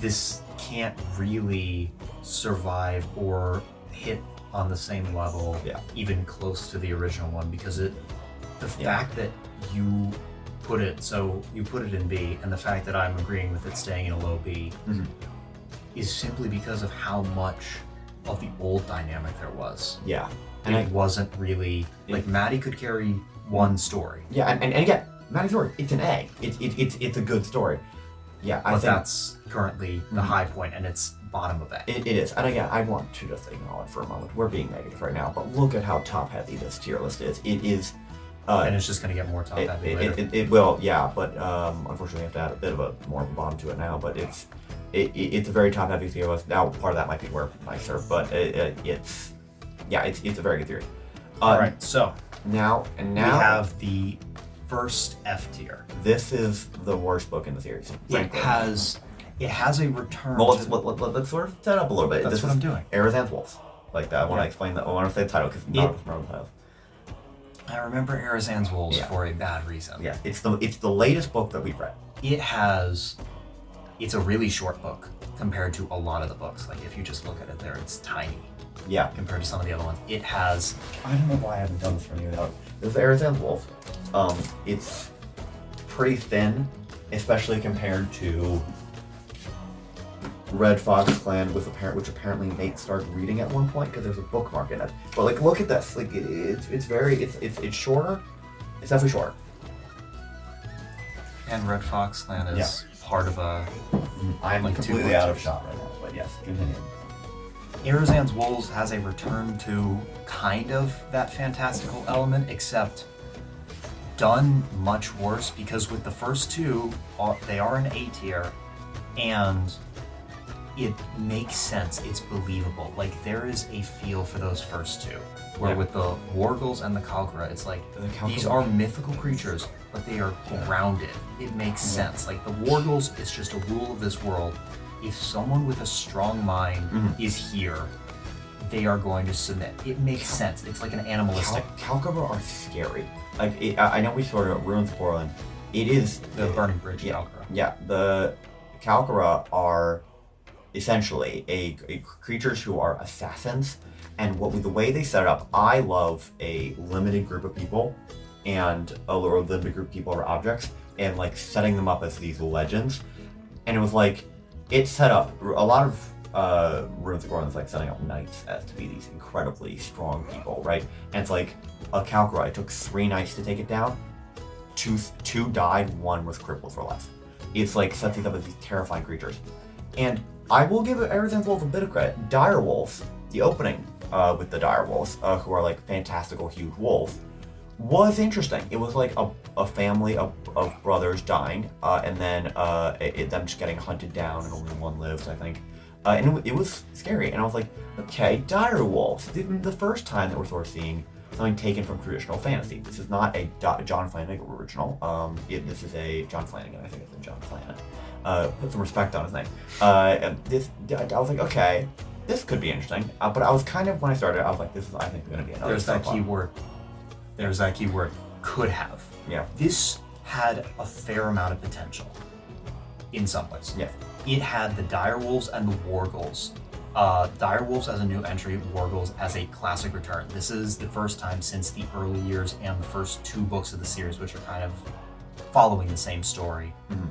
A: this can't really survive or hit on the same level, even close to the original one, because the fact that you put it in B, and the fact that I'm agreeing with it staying in a low B, is simply because of how much of the old dynamic there was.
C: Yeah.
A: And it wasn't really like Maddie could carry one story.
C: Yeah, and again, Maddie's story, it's an A. It's a good story. Yeah, I
A: but
C: think
A: that's currently the high point, and it's bottom of A.
C: It is. And again, I want to just acknowledge for a moment, we're being negative right now, but look at how top heavy this tier list is. It is.
A: And it's just going to get more top heavy later.
C: It will, yeah, but unfortunately we have to add a bit of more of a bottom to it now, but it's a very top heavy tier list. Now, part of that might be where nicer, but it's a very good theory.
A: All right, so
C: now
A: we have the first F tier.
C: This is the worst book in the series. Frankly.
A: It has a return.
C: Well, let's sort of set up a little bit.
A: That's what I'm doing.
C: Arizan's Wolves. Like that. I want to explain that. I want to say the title because not remember the title.
A: I remember Arizan's Wolves for a bad reason.
C: Yeah, it's the latest book that we've read.
A: It's a really short book compared to a lot of the books. Like if you just look at it there, it's tiny.
C: Yeah.
A: Compared to some of the other ones. It has.
C: I don't know why I haven't done this for you without. This is Arizan's Wolves. It's pretty thin, especially compared to Red Fox Clan, which apparently Nate started reading at one point because there's a bookmark in it. But like, look at this. Like, it's shorter. It's definitely shorter.
A: And Red Fox Clan is part of a.
C: I'm
A: like
C: completely out of shot right now. But yes, continue.
A: Arizan's Wolves has a return to kind of that fantastical element, except done much worse, because with the first two, they are an A tier, and it makes sense. It's believable. Like, there is a feel for those first two, where with the Wargles and the Kalkara, it's like, these are mythical creatures, but they are grounded. It makes sense. Like, the Wargles is just a rule of this world. If someone with a strong mind is here, they are going to submit. It makes sense. It's like an animalistic.
C: Kalkara are scary. Like, I know we sort of Ruins of Portland. It is
A: the Burning Bridge Kalkara.
C: Yeah, the Kalkara are essentially a creatures who are assassins, and the way they set it up, I love a limited group of people and a limited group of people or objects, and like setting them up as these legends. And it was like, it set up a lot of Ruins of Portland is like setting up knights as to be these incredibly strong people, right? And it's like a Kalkara. It took 3 knights to take it down. Two died, 1 was crippled for life. It's like sets these up as these terrifying creatures. And I will give Arizan's Wolves a bit of credit. Dire Wolves, the opening with the Dire Wolves, who are like fantastical huge wolves, was interesting. It was like a family of brothers dying, and then them just getting hunted down, and only one lives, I think. And it was scary. And I was like, okay, dire wolves. The first time that we're sort of seeing something taken from traditional fantasy. This is not a John Flanagan original. This is a John Flanagan. I think it's a John Flanagan. Put some respect on his name. And I was like, okay, this could be interesting. But I was kind of, when I started, I was like, this is, I think, going to be another.
A: There's that keyword. There's that keyword. Could have.
C: Yeah.
A: This had a fair amount of potential. In some ways.
C: Yes.
A: It had the direwolves and the wargles. Direwolves as a new entry, wargles as a classic return. This is the first time since the early years and the first 2 books of the series, which are kind of following the same story.
C: Mm-hmm.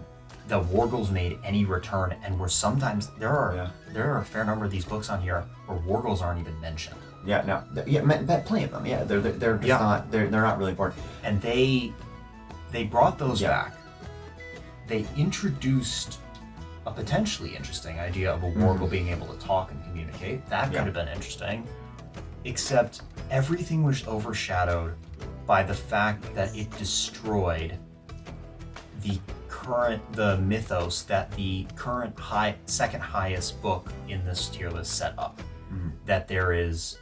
A: The wargles made any return, and were sometimes there are a fair number of these books on here where wargles aren't even mentioned.
C: Yeah, no, plenty of them. Yeah, they're just not they're not really important.
A: And they brought those back. They introduced a potentially interesting idea of a wargle being able to talk and communicate. That could have been interesting. Except everything was overshadowed by the fact that it destroyed the mythos that the current second highest book in this tier list set up. That there is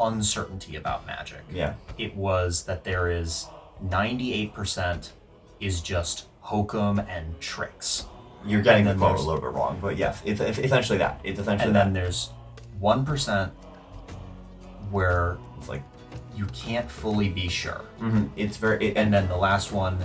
A: uncertainty about magic.
C: Yeah.
A: It was that there is 98% is just hokum and tricks.
C: You're getting the quote a little bit wrong, but yes, it's essentially that. It's essentially
A: and then there's 1% where
C: it's like
A: you can't fully be sure.
C: It's very,
A: and then the last one,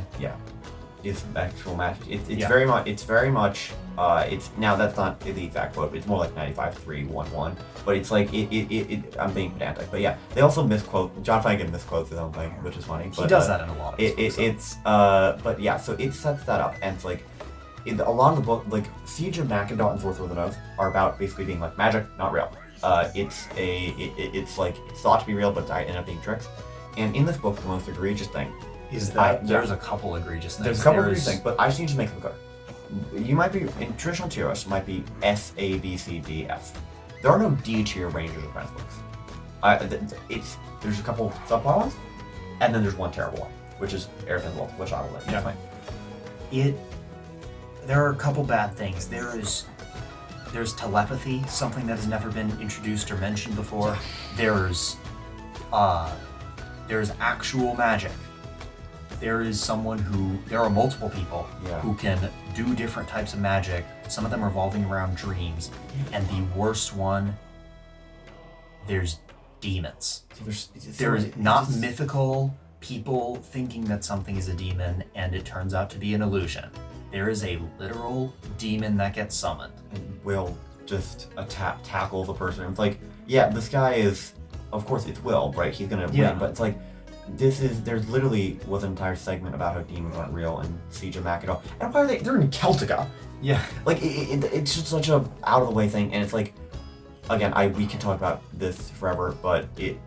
C: is actual magic. It's very much. It's very much. It's now that's not the exact quote. It's more like 95.311. But it's like I'm being pedantic, but yeah, they also misquote. John Flanagan misquotes his own thing, which is funny.
A: He does that in a lot of his books.
C: But yeah, so it sets that up, and it's like. A lot of the book, like Siege of Mackinac and Sorcerer of the North, are about basically being like magic, not real. It's like it's thought to be real, but it ended up being tricks. And in this book, the most egregious thing
A: is that there's a couple egregious things.
C: There's a couple egregious things, but I just need to make them clear. You might be in traditional tier lists, might be S, A, B, C, D, F. There are no D tier Rangers of Apprentice books. There's a couple subplot ones, and then there's one terrible one, which is Aerith Wolf, which I will let you explain.
A: There are a couple bad things. There's telepathy, something that has never been introduced or mentioned before. There's actual magic. There are multiple people who can do different types of magic, some of them revolving around dreams. And the worst one, there's demons. There's not mythical people thinking that something is a demon and it turns out to be an illusion. There is a literal demon that gets summoned.
C: And will just tackle the person. It's like, yeah, this guy is, of course it's Will, right? He's gonna win, but it's like, there's literally was an entire segment about how demons aren't real in Siege of Mackinac. And why are they're in Celtica?
A: Yeah.
C: Like, it's just such a out of the way thing, and it's like, again, we can talk about this forever, but it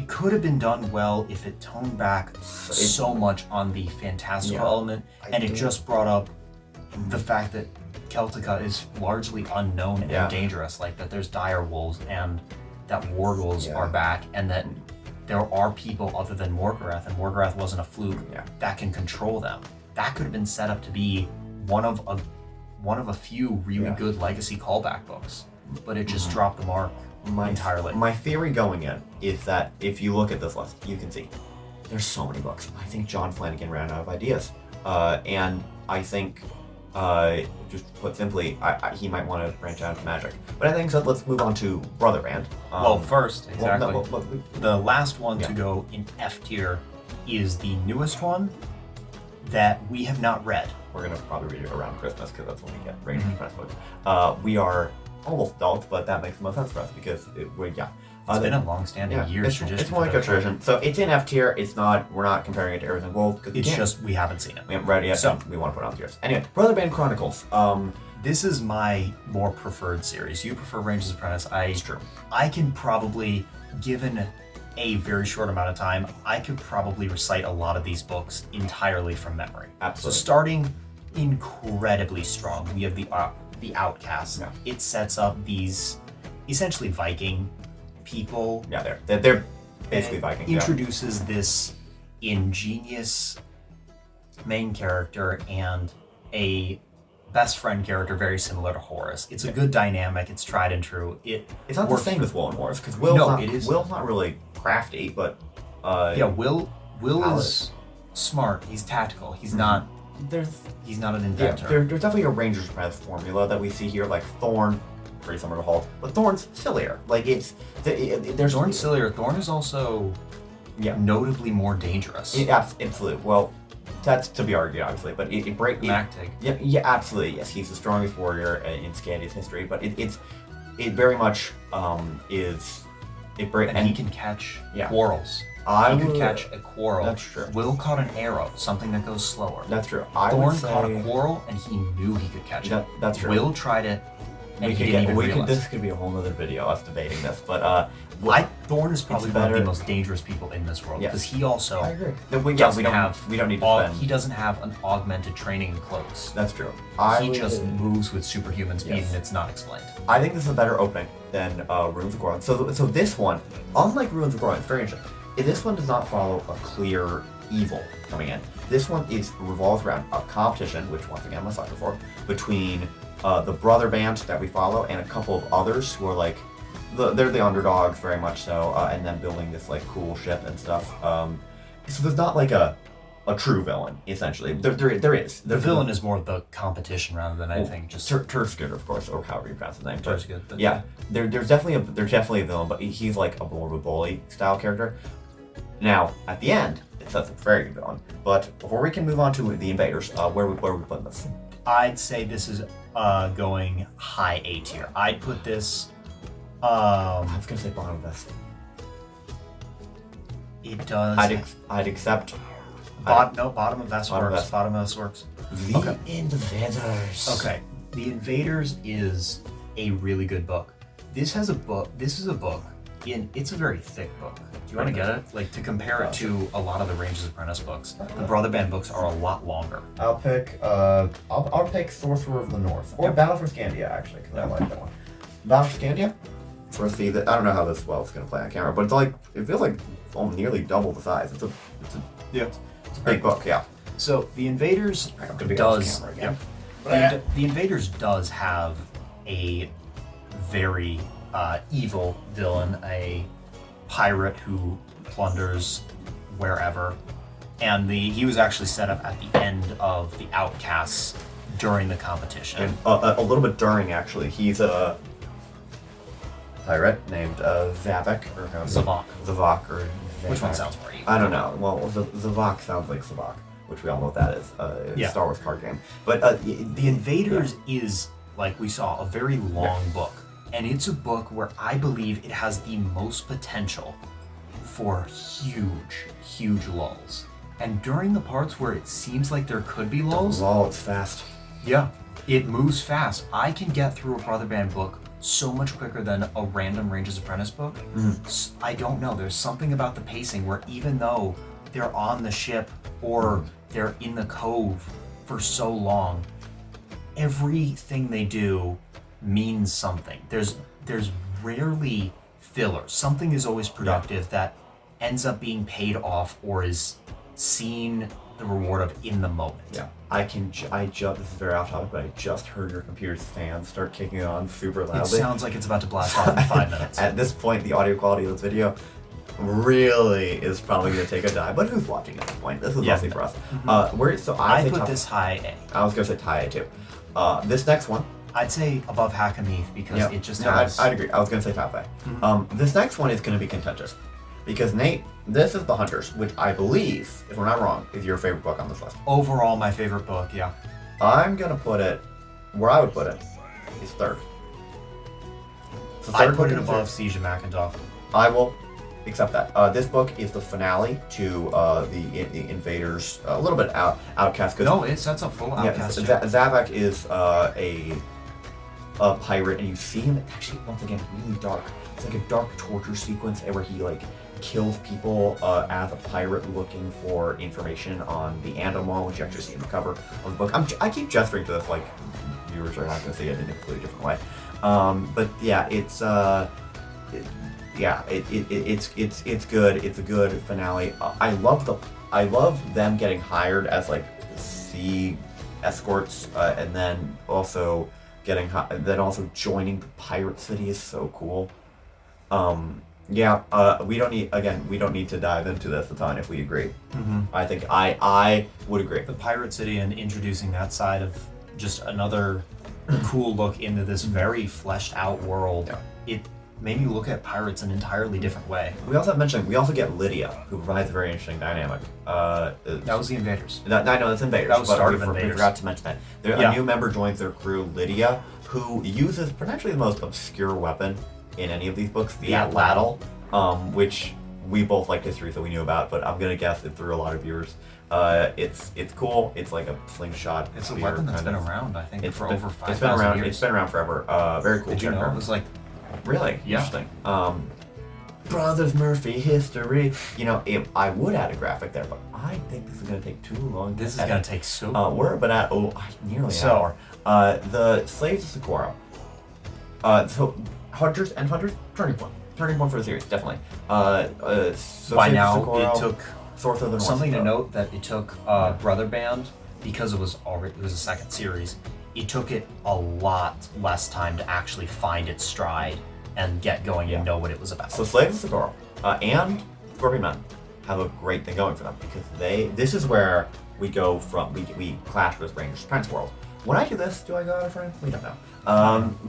A: could have been done well if it toned back so much on the fantastical element, and it just brought up the fact that Celtica is largely unknown and dangerous, like that there's dire wolves and that wargles are back, and that there are people other than Morgorath, and Morgorath wasn't a fluke, that can control them. That could have been set up to be one of a few really good legacy callback books, but it just dropped the mark. Entirely.
C: My theory going in is that if you look at this list, you can see there's so many books. I think John Flanagan ran out of ideas, and I think, just put simply, he might want to branch out into magic. But I think so. Let's move on to Brother Band.
A: First, the last one to go in F tier is the newest one that we have not read.
C: We're gonna probably read it around Christmas because that's when we get Rangers Press books. We are almost adults, but that makes the most sense for us because it's
A: been a long-standing years tradition.
C: It's more like a tradition. So it's in F tier. We're not comparing it to Aerith and Wolf because
A: it's just we haven't seen it.
C: We haven't read it yet. So we want to put it on tiers. Anyway, Brother Band Chronicles.
A: This is my more preferred series. You prefer Rangers Apprentice.
C: It's true.
A: I can probably, given a very short amount of time, I could probably recite a lot of these books entirely from memory.
C: Absolutely.
A: So starting incredibly strong, we have the Outcasts.
C: Yeah.
A: It sets up these essentially Viking people.
C: Yeah, they're basically Vikings.
A: Introduces this ingenious main character and a best friend character, very similar to Horus. It's a good dynamic. It's tried and true.
C: It's not
A: works.
C: the same as Will and Horus because Will's not really crafty, but
A: Will
C: Paladin.
A: is smart. He's tactical. He's not. He's not an inventor.
C: There's definitely a Ranger's Apprentice formula that we see here, like Thorn, pretty similar to Halt, but Thorn's sillier. Like there's
A: Thorn's sillier. Thorn is also notably more dangerous.
C: Absolutely. Well, that's to be argued, obviously, but it
A: Mactig.
C: Yeah, absolutely. Yes, he's the strongest warrior in Scandia's history, but it very much is.
A: And he can catch quarrels. He could catch a quarrel.
C: That's true.
A: Will caught an arrow, something that goes slower.
C: That's true.
A: Thorn caught a quarrel, and he knew he could catch it.
C: That's true.
A: Will tried it, and he didn't even realize.
C: This could be a whole other video, us debating this, but
A: Thorn is probably one of the most dangerous people in this world because he also
C: I agree. We don't need to spend.
A: He doesn't have an augmented training in clothes.
C: That's true.
A: He just moves with superhuman speed, and it's not explained.
C: I think this is a better opening than Ruins of Gorlin. So this one, unlike Ruins of Gorlin, it's very interesting. This one does not follow a clear evil coming in. This one revolves around a competition, which once again I'm a sucker for, between the brother band that we follow and a couple of others who are like they're the underdogs very much so, and then building this like cool ship and stuff. So there's not like a true villain essentially. There is.
A: The villain is more the competition rather than anything. Just
C: Turskid, of course, or however you pronounce his name.
A: Turskid.
C: Yeah, there's definitely a villain, but he's like a more of a bully style character. Now, at the end, that's a very good villain. But before we can move on to the invaders, where we put this?
A: I'd say this is going high A tier. I'd put this. I
C: was gonna say bottom of this.
A: It does.
C: I'd accept.
A: Bottom of this works. Bottom of this works.
C: The Invaders.
A: Okay, The Invaders is a really good book. This is a book. It's a very thick book. Do you want to get it? Like, to compare it to a lot of the Ranger's Apprentice books, the Brother Band books are a lot longer.
C: I'll pick Sorcerer of the North or Battle for Scandia actually, because I like that one. Battle for Scandia. I don't know how this is going to play on camera, but it feels like nearly double the size. It's a big book, yeah.
A: So the Invaders does. The Invaders does have a very evil villain, a pirate who plunders wherever, and he was actually set up at the end of the Outcasts during the competition.
C: And a little bit during, actually. He's a pirate named Zavok or Zavok or
A: which one sounds more evil?
C: I don't know. Well, Zavok sounds like Savok, which we all know what that is. Star Wars card game. But
A: the Invaders is, like we saw, a very long book. And it's a book where I believe it has the most potential for huge lulls. And during the parts where it seems like there could be lulls...
C: It's fast.
A: Yeah, it moves fast. I can get through a Brother Band book so much quicker than a random Ranger's Apprentice book. I don't know, there's something about the pacing where even though they're on the ship or they're in the cove for so long, everything they do means something. There's rarely filler. Something is always productive that ends up being paid off or is seen the reward of in the moment.
C: Yeah. This is very off topic, but I just heard your computer's fan start kicking on super loudly.
A: It sounds like it's about to blast off in 5 minutes.
C: At this point, the audio quality of this video really is probably going to take a dive, but who's watching at this point? This is mostly for us.
A: I put this high A.
C: I was going to say high A too. This next one,
A: I'd say above Hackamith because it just has...
C: I'd agree. I was going to say top A. This next one is going to be contentious because Nate, this is The Hunters, which I believe, if we're not wrong, is your favorite book on this list.
A: Overall, my favorite book, yeah.
C: I'm going to put it, where I would put it, is third.
A: I'd put it above Siege of Macintosh.
C: I will accept that. This book is the finale to the Invaders, a little bit Outcast.
A: No, it sets up full Outcast.
C: Zavok is a pirate, and you see him actually once again really dark. It's like a dark torture sequence where he kills people as a pirate looking for information on the Andalmon, which you actually see in the cover of the book. I keep gesturing to this like viewers are not going to see it in a completely different way. But yeah, it's good. It's a good finale. I love them getting hired as sea escorts, and then also joining the pirate city is so cool. We don't need to dive into this a ton if we agree.
A: Mm-hmm.
C: I think I would agree.
A: The pirate city and introducing that side of just another cool look into this very fleshed out world.
C: Yeah.
A: It made me look at pirates an entirely different way.
C: We also get Lydia, who provides a very interesting dynamic.
A: That was the Invaders.
C: I know that's Invaders,
A: That was
C: but
A: start of
C: we
A: Invaders.
C: forgot to mention that. A new member joins their crew, Lydia, who uses potentially the most obscure weapon in any of these books, the Atlatl, which we both liked history, so we knew about, but I'm gonna guess it threw a lot of viewers. It's cool. It's like a slingshot.
A: It's a weapon that's been around, I think, for over 5,000 years.
C: It's been around forever. Very cool.
A: Did you know it was like...
C: Really?
A: Yeah.
C: Interesting. Brothers Murphy history. I would add a graphic there, but I think this is going to take too long.
A: This is going to take so long.
C: We're about at nearly an hour. The Slaves of Socorro. So Hunters, turning point for the series, definitely. So
A: By
C: Slaves of
A: now,
C: Socorro,
A: it took
C: Source of the North.
A: something to note that it took Brother Band, because it was a second series. It took it a lot less time to actually find its stride and get going and know what it was about.
C: So Slaves of Socorro and Scorpion Mountain have a great thing going for them, because this is where we go from, we clash with Rangers Apprentice World. When I do this, do I go out of frame? We don't know.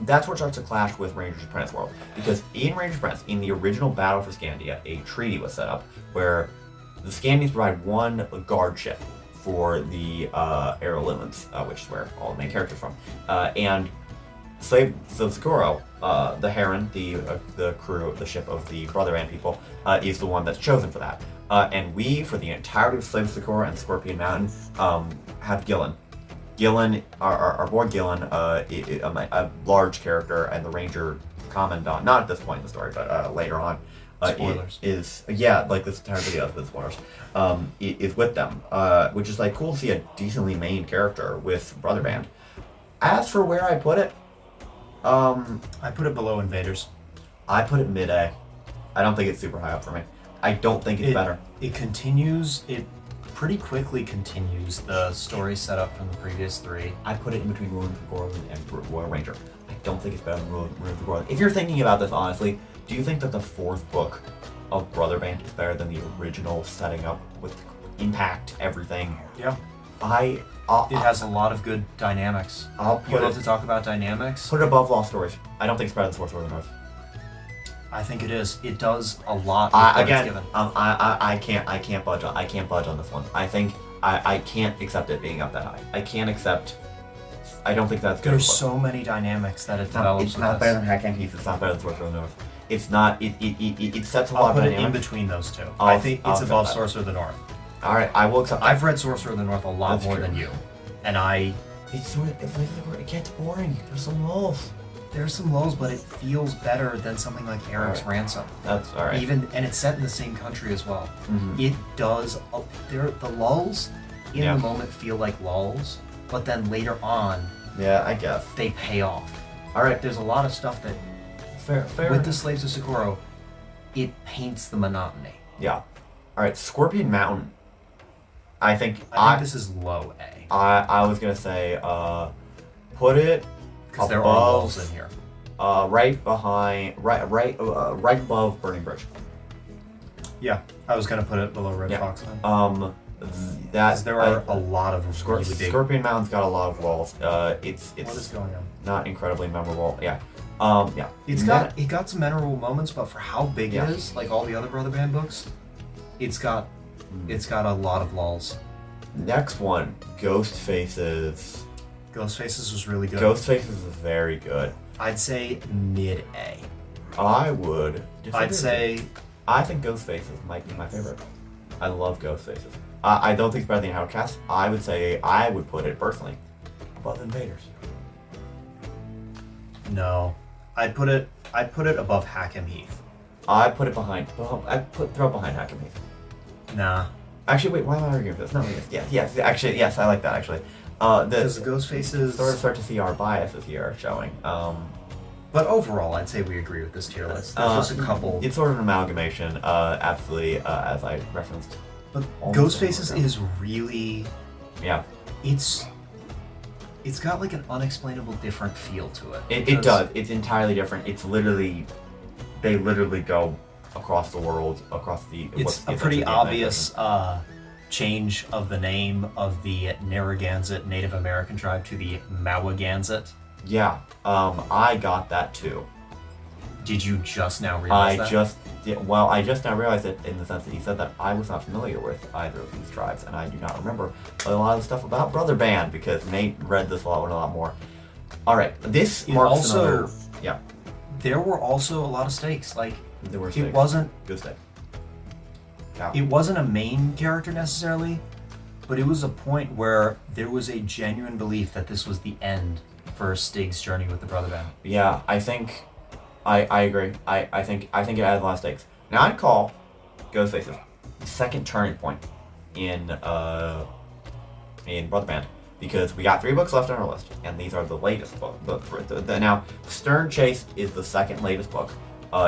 C: That's where it starts to clash with Rangers Apprentice World, because in Rangers Apprentice, in the original Battle for Scandia, a treaty was set up where the Scandians provide one guard ship for the Aerolumens, which is where all the main characters are from. And Slaves of Socorro, the Heron, the crew, the ship of the Brother Band people, is the one that's chosen for that. And we, for the entirety of Slaves of Socorro and Scorpion Mountain, have Gillen. Gillen, our boy Gillen, a large character, and the Ranger Commandant, not at this point in the story, but later on,
A: Spoilers.
C: This entire video with spoilers, is with them, which is like cool to see a decently main character with Brother Band. As for where I put it,
A: I put it below Invaders.
C: I put it mid-A. I don't think it's super high up for me. I don't think it's better.
A: It pretty quickly continues the story set up from the previous three.
C: I put it in between Ruin of Gorlin and Royal Ranger. I don't think it's better than Ruin of Gorlin. If you're thinking about this honestly, do you think that the fourth book of Brother Band is better than the original setting up with impact, everything?
A: Yeah.
C: It
A: has a lot of good dynamics. You love to talk about dynamics?
C: Put it above Lost Stories. I don't think it's better than Source of the North.
A: I think it is. It does a lot.
C: Again,
A: it's given.
C: I can't budge on this one. I think I can't accept it being up that high. I don't think that's good.
A: There's so many dynamics that it develops.
C: It's not better than Hack and Heath. It's not better than Sorcerer of the North. It's not. It sets a lot of
A: I'll put it
C: dynamics.
A: In between those two. I think it's above Sorcerer of the North.
C: All right, I will accept that.
A: I've read Sorcerer of the North a lot more than you, and
C: it gets boring. There's some lulls.
A: There's some lulls, but it feels better than something like Eric's Ransom.
C: That's all right.
A: And it's set in the same country as well.
C: Mm-hmm.
A: It does. The lulls in the moment feel like lulls, but then later on,
C: I guess
A: they pay off.
C: All right,
A: there's a lot of stuff that
C: fair.
A: With the Slaves of Socorro, it paints the monotony.
C: Yeah. All right, Scorpion Mountain. I think
A: this is low A.
C: I was gonna say put it
A: because there are lulls in here.
C: Right above Burning Bridge.
A: Yeah, I was gonna put it below Red Fox then. There are a lot of really big...
C: Scorpion Mountain's got a lot of walls. It's
A: what is going on?
C: Not incredibly memorable. Yeah.
A: It got some memorable moments, but for how big it is, like all the other Brother Band books, it's got a lot of lulls.
C: Next one, Ghost Faces.
A: Ghost Faces was really good.
C: Ghost Faces is very good.
A: I'd say mid A.
C: I think Ghost Faces might be my favorite. I love Ghost Faces. I don't think it's better than Outcast. I would put it personally above Invaders.
A: No, I'd put it above Hackham Heath.
C: I put it behind. Throw it behind Hackham Heath.
A: Nah.
C: Actually, wait. Why am I arguing with this? No, yes. Actually, yes. I like that. Actually,
A: because the Ghost Faces
C: start to see our biases here showing.
A: But overall, I'd say we agree with this tier list. There's just a couple.
C: It's sort of an amalgamation, absolutely, as I referenced.
A: But Ghost Faces is really...
C: Yeah.
A: It's It's got like an unexplainable different feel to it.
C: It does. It's entirely different. It's literally, they literally go across the world, across the.
A: It's a pretty obvious change of the name of the Narragansett Native American tribe to the Mawagansett.
C: Yeah, I got that too.
A: Did you just now realize that?
C: I just now realized it in the sense that you said that I was not familiar with either of these tribes, and I do not remember a lot of the stuff about Brother Band because Nate read this a lot more. All right, this marks another. Yeah.
A: There were also a lot of stakes. Like
C: there were stakes.
A: It wasn't
C: good stake. Yeah.
A: It wasn't a main character necessarily, but it was a point where there was a genuine belief that this was the end for Stig's journey with the Brother Band.
C: Yeah, I think. I agree. I think it added a lot of stakes. Now I'd call Ghostface's the second turning point in Brother Band because we got 3 books left on our list, and these are the latest books. Now Stern Chase is the second latest book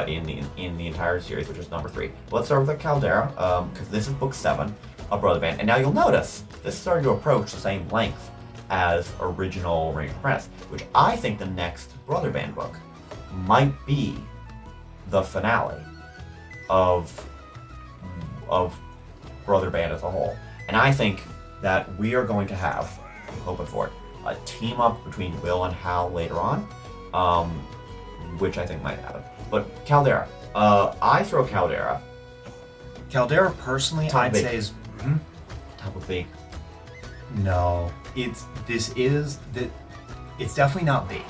C: in the entire series, which is number 3. Let's start with the Caldera because this is book 7 of Brother Band, and now you'll notice this is starting to approach the same length as original Ranger Apprentice, which I think the next Brother Band book might be the finale of Brother Band as a whole. And I think that we are going to have, I'm hoping for it, a team up between Will and Hal later on, which I think might happen. But Caldera, I throw Caldera.
A: Caldera, personally, I'd say is
C: top of B.
A: No, it's definitely not B.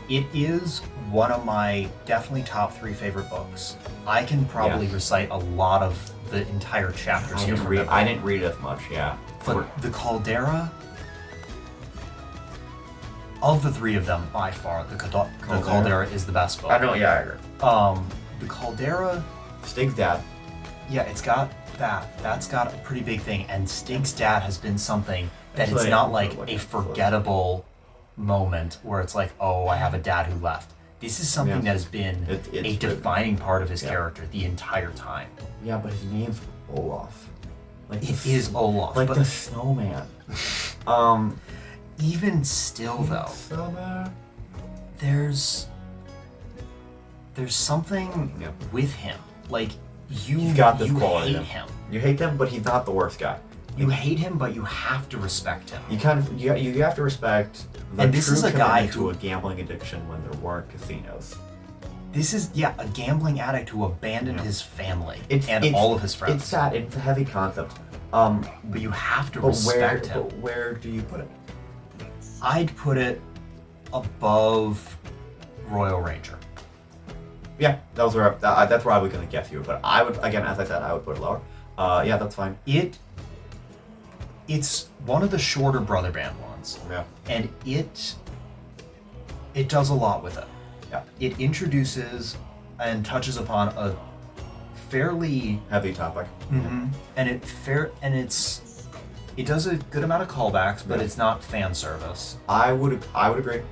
A: It is one of my definitely top 3 favorite books. I can probably recite a lot of the entire chapters here from it.
C: I didn't read as much, yeah.
A: But the Caldera, of the 3 of them, by far, the Caldera is the best book.
C: I know, yeah, I agree.
A: The Caldera...
C: Stig's dad.
A: Yeah, it's got that. That's got a pretty big thing. And Stig's dad has been something that it's not like a forgettable moment where it's like, oh, I have a dad who left. This is something that has been a defining part of his character the entire time.
C: Yeah, but his name's Olaf.
A: Like it is Olaf.
C: Like
A: but
C: the snowman.
A: Even still though, there's something with him. Like
C: he's got this quality.
A: You hate him.
C: You hate him, but he's not the worst guy.
A: You hate him, but you have to respect him.
C: You have to respect the
A: and this
C: true
A: is a guy
C: to a gambling addiction when there weren't casinos.
A: This is a gambling addict who abandoned his family and all of his friends.
C: It's sad. It's a heavy concept.
A: But you have to respect him.
C: But where do you put it?
A: I'd put it above Royal Ranger.
C: Yeah, that's where I was gonna guess you. But I would, again, as I said, I would put it lower. Yeah, that's fine.
A: It's one of the shorter Brother Band ones.
C: Yeah.
A: And it does a lot with it.
C: Yeah.
A: It introduces and touches upon a fairly
C: heavy topic.
A: Mm-hmm. And it does a good amount of callbacks, but it's not fan service.
C: I would agree.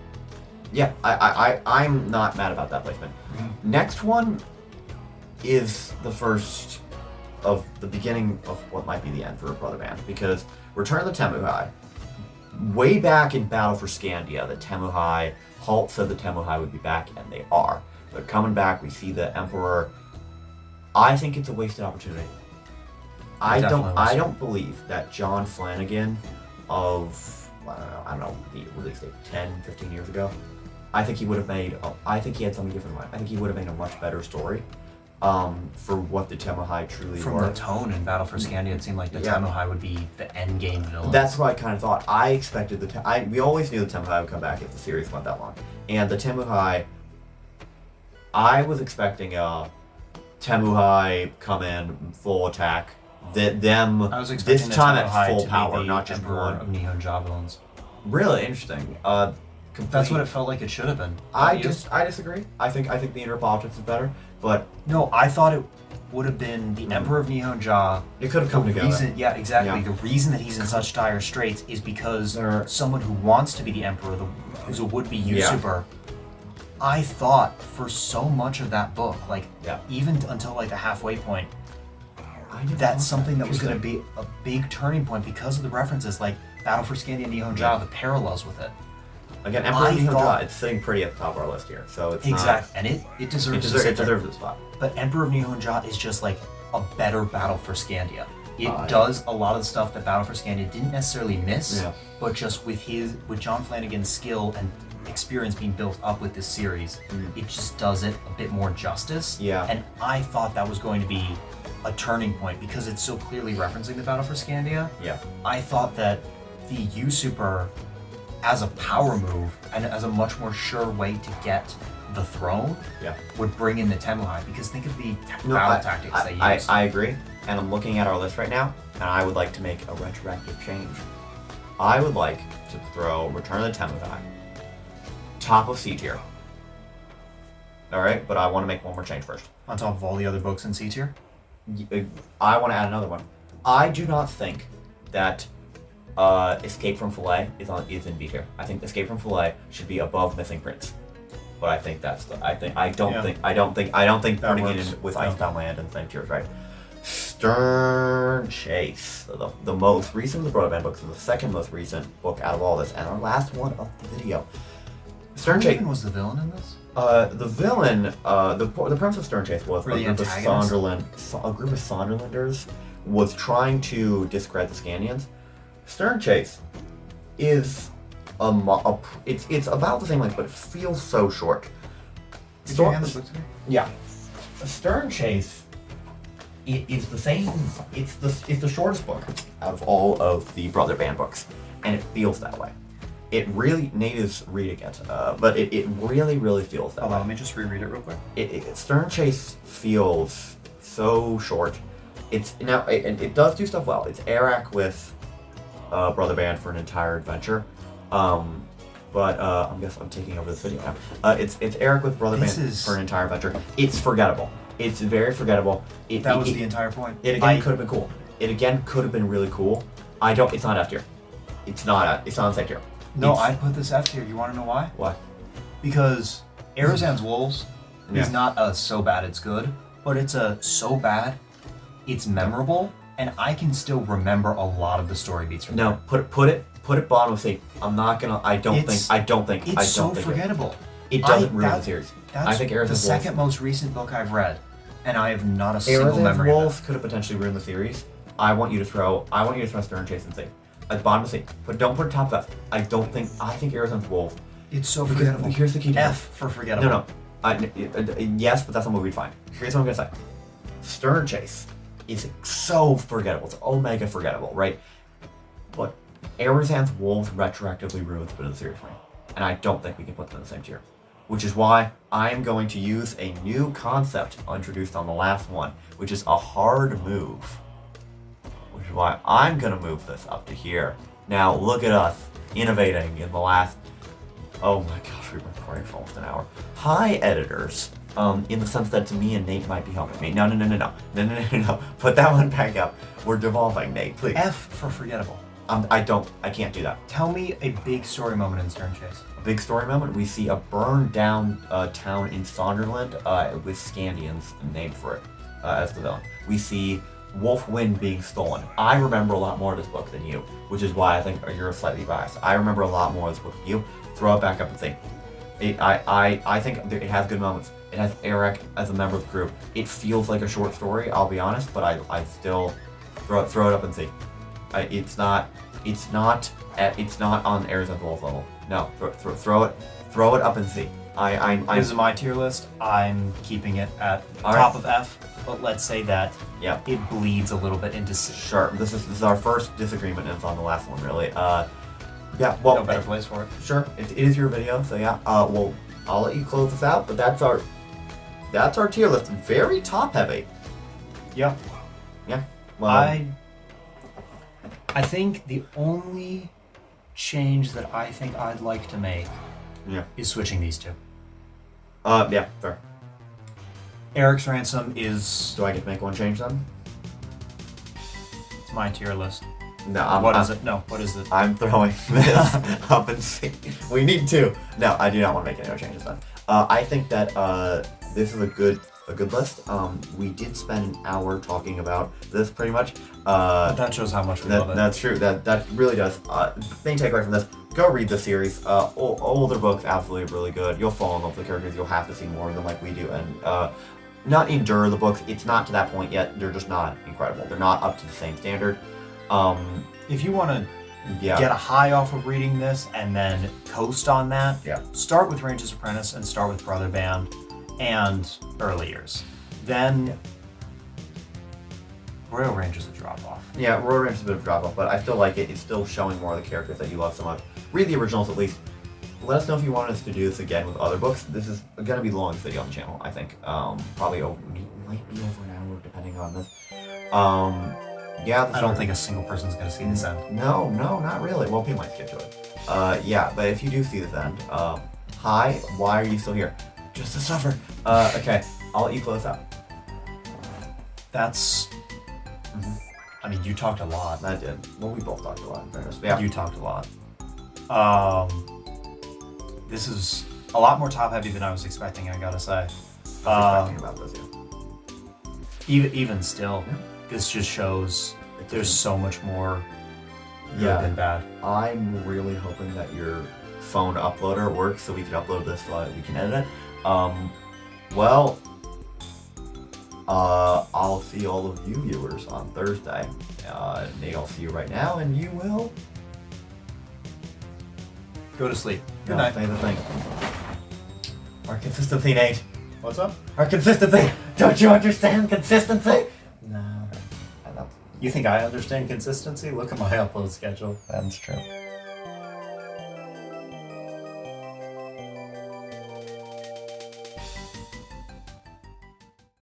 C: Yeah, I'm not mad about that placement. Mm-hmm. Next one is the first of the beginning of what might be the end for Brother Band, because Return of the Temuhai, way back in Battle for Scandia, the Temuhai, Halt said the Temuhai would be back, and they are. They're coming back, we see the Emperor. I think it's a wasted opportunity. I don't believe that John Flanagan of, I don't know, the release date, 10, 15 years ago, I think he would have made, I think he had something different in mind. I think he would have made a much better story. For what the Temuhai truly were.
A: From the tone in Battle for Scandia, it seemed like the Temuhai would be the end game villain.
C: That's what I kind of thought. I expected we always knew the Temuhai would come back if the series went that long. And the Temuhai, I was expecting a Temuhai come in full attack. This time at full power, not just one.
A: Of Nihon Javelins.
C: Really interesting.
A: That's what it felt like it should have been.
C: I disagree. I think the inner politics is better, but
A: no, I thought it would have been the Emperor of Nihon Ja.
C: It could have come together.
A: Yeah, exactly. Yeah. The reason that he's in such dire straits is because someone who wants to be the Emperor, who's a would-be usurper. Yeah. I thought for so much of that book, even until the halfway point, that's something that was going to be a big turning point because of the references, like Battle for Scandia and Nihon Ja, the parallels with it.
C: Again, Emperor
A: I
C: Nihonja,
A: thought-
C: it's sitting pretty at the top of our list here, so it's
A: Exactly, and it deserves to sit
C: it
A: there.
C: deserves the spot.
A: But Emperor of Nihonja is just like a better Battle for Scandia. It
C: Yeah.
A: does a lot of the stuff that Battle for Scandia didn't necessarily miss,
C: Yeah.
A: but just with John Flanagan's skill and experience being built up with this series, it just does it a bit more justice.
C: Yeah.
A: And I thought that was going to be a turning point because it's so clearly referencing the Battle for Scandia.
C: Yeah.
A: I thought that the U Super, as a power move and as a much more sure way to get the throne,
C: Yeah.
A: would bring in the Tenlai, because think of the
C: No,
A: battle tactics they use.
C: I agree, and I'm looking at our list right now, and I would like to make a retroactive change. I would like to throw Return of the Tenlai top of C tier. Alright, but I want to make one more change first.
A: On top of all the other books in C tier?
C: I want to add another one. I do not think that Escape from Filet is in B tier. I think Escape from Filet should be above Missing Prince. But I think that's the I don't think
A: That
C: putting it
A: works.
C: in with
A: Yeah.
C: Icebound Land and the same tier is right. Stern Chase, the most recent of the Broadband books, and the second most recent book out of all this, and our last one of the video. Stern Chase.
A: Who was the villain in this?
C: The villain, the premise of Stern Chase was
A: Or
C: a
A: the
C: group of
A: antagonist?
C: a group of Sonderlanders was trying to discredit the Scandians. Stern Chase is it's about the same length, but it feels so short.
A: Did you hand this book to me?
C: Yeah, Stern Chase is the same. It's the shortest book out of all of the Brother Band books, and it feels that way. It really natives read against, but it really feels that
A: Hold
C: way.
A: on, let me just reread it real quick.
C: Stern Chase feels so short. It does do stuff well. It's Eric with Brother Band for an entire adventure. But I guess I'm taking over this video now. It's Eric with Brother
A: This
C: Band
A: is-
C: for an entire adventure. It's forgettable. It's very forgettable.
A: That was the entire point.
C: It again could have been cool. It again could have been really cool. It's not F tier. It's not in second tier.
A: No,
C: It's-
A: I put this F tier. You want to know why?
C: Why?
A: Because Arizan's Wolves
C: Yeah.
A: is not a so bad it's good, but it's a so bad it's memorable, and I can still remember a lot of the story beats from
C: No,
A: there.
C: put it bottom of C. I'm not gonna. I don't
A: It's
C: think.
A: so forgettable.
C: It doesn't ruin
A: that-
C: the series.
A: That's
C: I think
A: the
C: Arizan's Wolves.
A: second most recent book I've read, and I have not a single
C: Arizan's
A: memory of
C: Wolves
A: it.
C: could have potentially ruined the series. I want you to throw Stern Chase and C. At the bottom of C. But don't put it top left. I think Arizan's Wolves.
A: It's so
C: Because
A: forgettable.
C: here's the key difference.
A: F for forgettable.
C: No. Yes, but that's a movie we'd find. Here's what I'm gonna say. Stern Chase is so forgettable. It's omega forgettable, right? But Arizan's Wolves retroactively ruins a bit of the series for me. And I don't think we can put them in the same tier. Which is why I'm going to use a new concept introduced on the last one, which is a hard move. Which is why I'm gonna move this up to here. Now look at us innovating in the last, oh my gosh, we've been recording for almost an hour. Hi editors, in the sense that me and Nate might be helping me. No. Put that one back up. We're devolving, Nate, please.
A: F for forgettable.
C: I can't do that.
A: Tell me a big story moment in Stern Chase.
C: A big story moment, we see a burned down town in Sonderland with Scandians named for it as the villain. We see Wolf Wind being stolen. I remember a lot more of this book than you, which is why I think you're slightly biased. I remember a lot more of this book than you. Throw it back up and think. I think it has good moments. It has Eric as a member of the group. It feels like a short story, I'll be honest, but I still throw it up and see. It's not on Arizona Wolf level. No, throw it up and see.
A: This is my tier list. I'm keeping it at
C: All
A: top
C: right.
A: of F, but let's say that
C: Yeah.
A: it bleeds a little bit into C.
C: Sure. This is our first disagreement, and it's on the last one, really. Yeah. Well,
A: No better place for it.
C: sure. It is your video, so yeah. Well, I'll let you close this out, but that's our tier list. Very top heavy.
A: Yeah.
C: Yeah. Well,
A: I think the only change that I think I'd like to make
C: yeah.
A: is switching these two.
C: Yeah. Fair.
A: Eric's Ransom is
C: Do I get to make one change then?
A: it's my tier list.
C: No.
A: What is it? No, what is it?
C: I'm throwing this up and see. We need two. No, I do not want to make any other changes then. I think that this is a good a good list. We did spend an hour talking about this pretty much.
A: But that shows how much we love it.
C: That's true. That really does. Main takeaway from this: go read the series. Older books, absolutely really good. You'll fall in love with the characters. You'll have to see more of them like we do, and not endure the books. It's not to that point yet. They're just not incredible. They're not up to the same standard.
A: If you want to
C: Yeah.
A: get a high off of reading this and then coast on that,
C: Yeah.
A: start with Range's Apprentice and start with Brother Band and Early Years. Then Royal Range is a drop-off.
C: Yeah, Royal Range is a bit of a drop off, but I still like it. It's still showing more of the characters that you love so much. Read the originals at least. Let us know if you want us to do this again with other books. This is going to be the longest video on the channel, I think. Probably might be over an hour depending on this. Yeah,
A: I don't think a single person's going to see this end.
C: No, not really. Well, people might skip to it. Yeah, but if you do see this end, hi, why are you still here? Just to suffer. Okay, I'll let you close out.
A: That's... I mean, you talked a lot.
C: I did. Well, we both talked a lot in fairness. But yeah.
A: You talked a lot. This is a lot more top-heavy than I was expecting, I gotta say.
C: I was expecting about this, yeah.
A: Even still, this just shows there's so much more good
C: Yeah.
A: than bad.
C: I'm really hoping that your phone uploader works so we can upload this so that we can edit it. Well, I'll see all of you viewers on Thursday. Nate, I'll see you right now, and you will
A: Go to sleep. Good
C: No,
A: night.
C: say the thing. Our consistency, Nate.
A: What's up?
C: Our consistency. Don't you understand consistency?
A: No. You think I understand consistency? Look at my upload schedule.
C: That's true.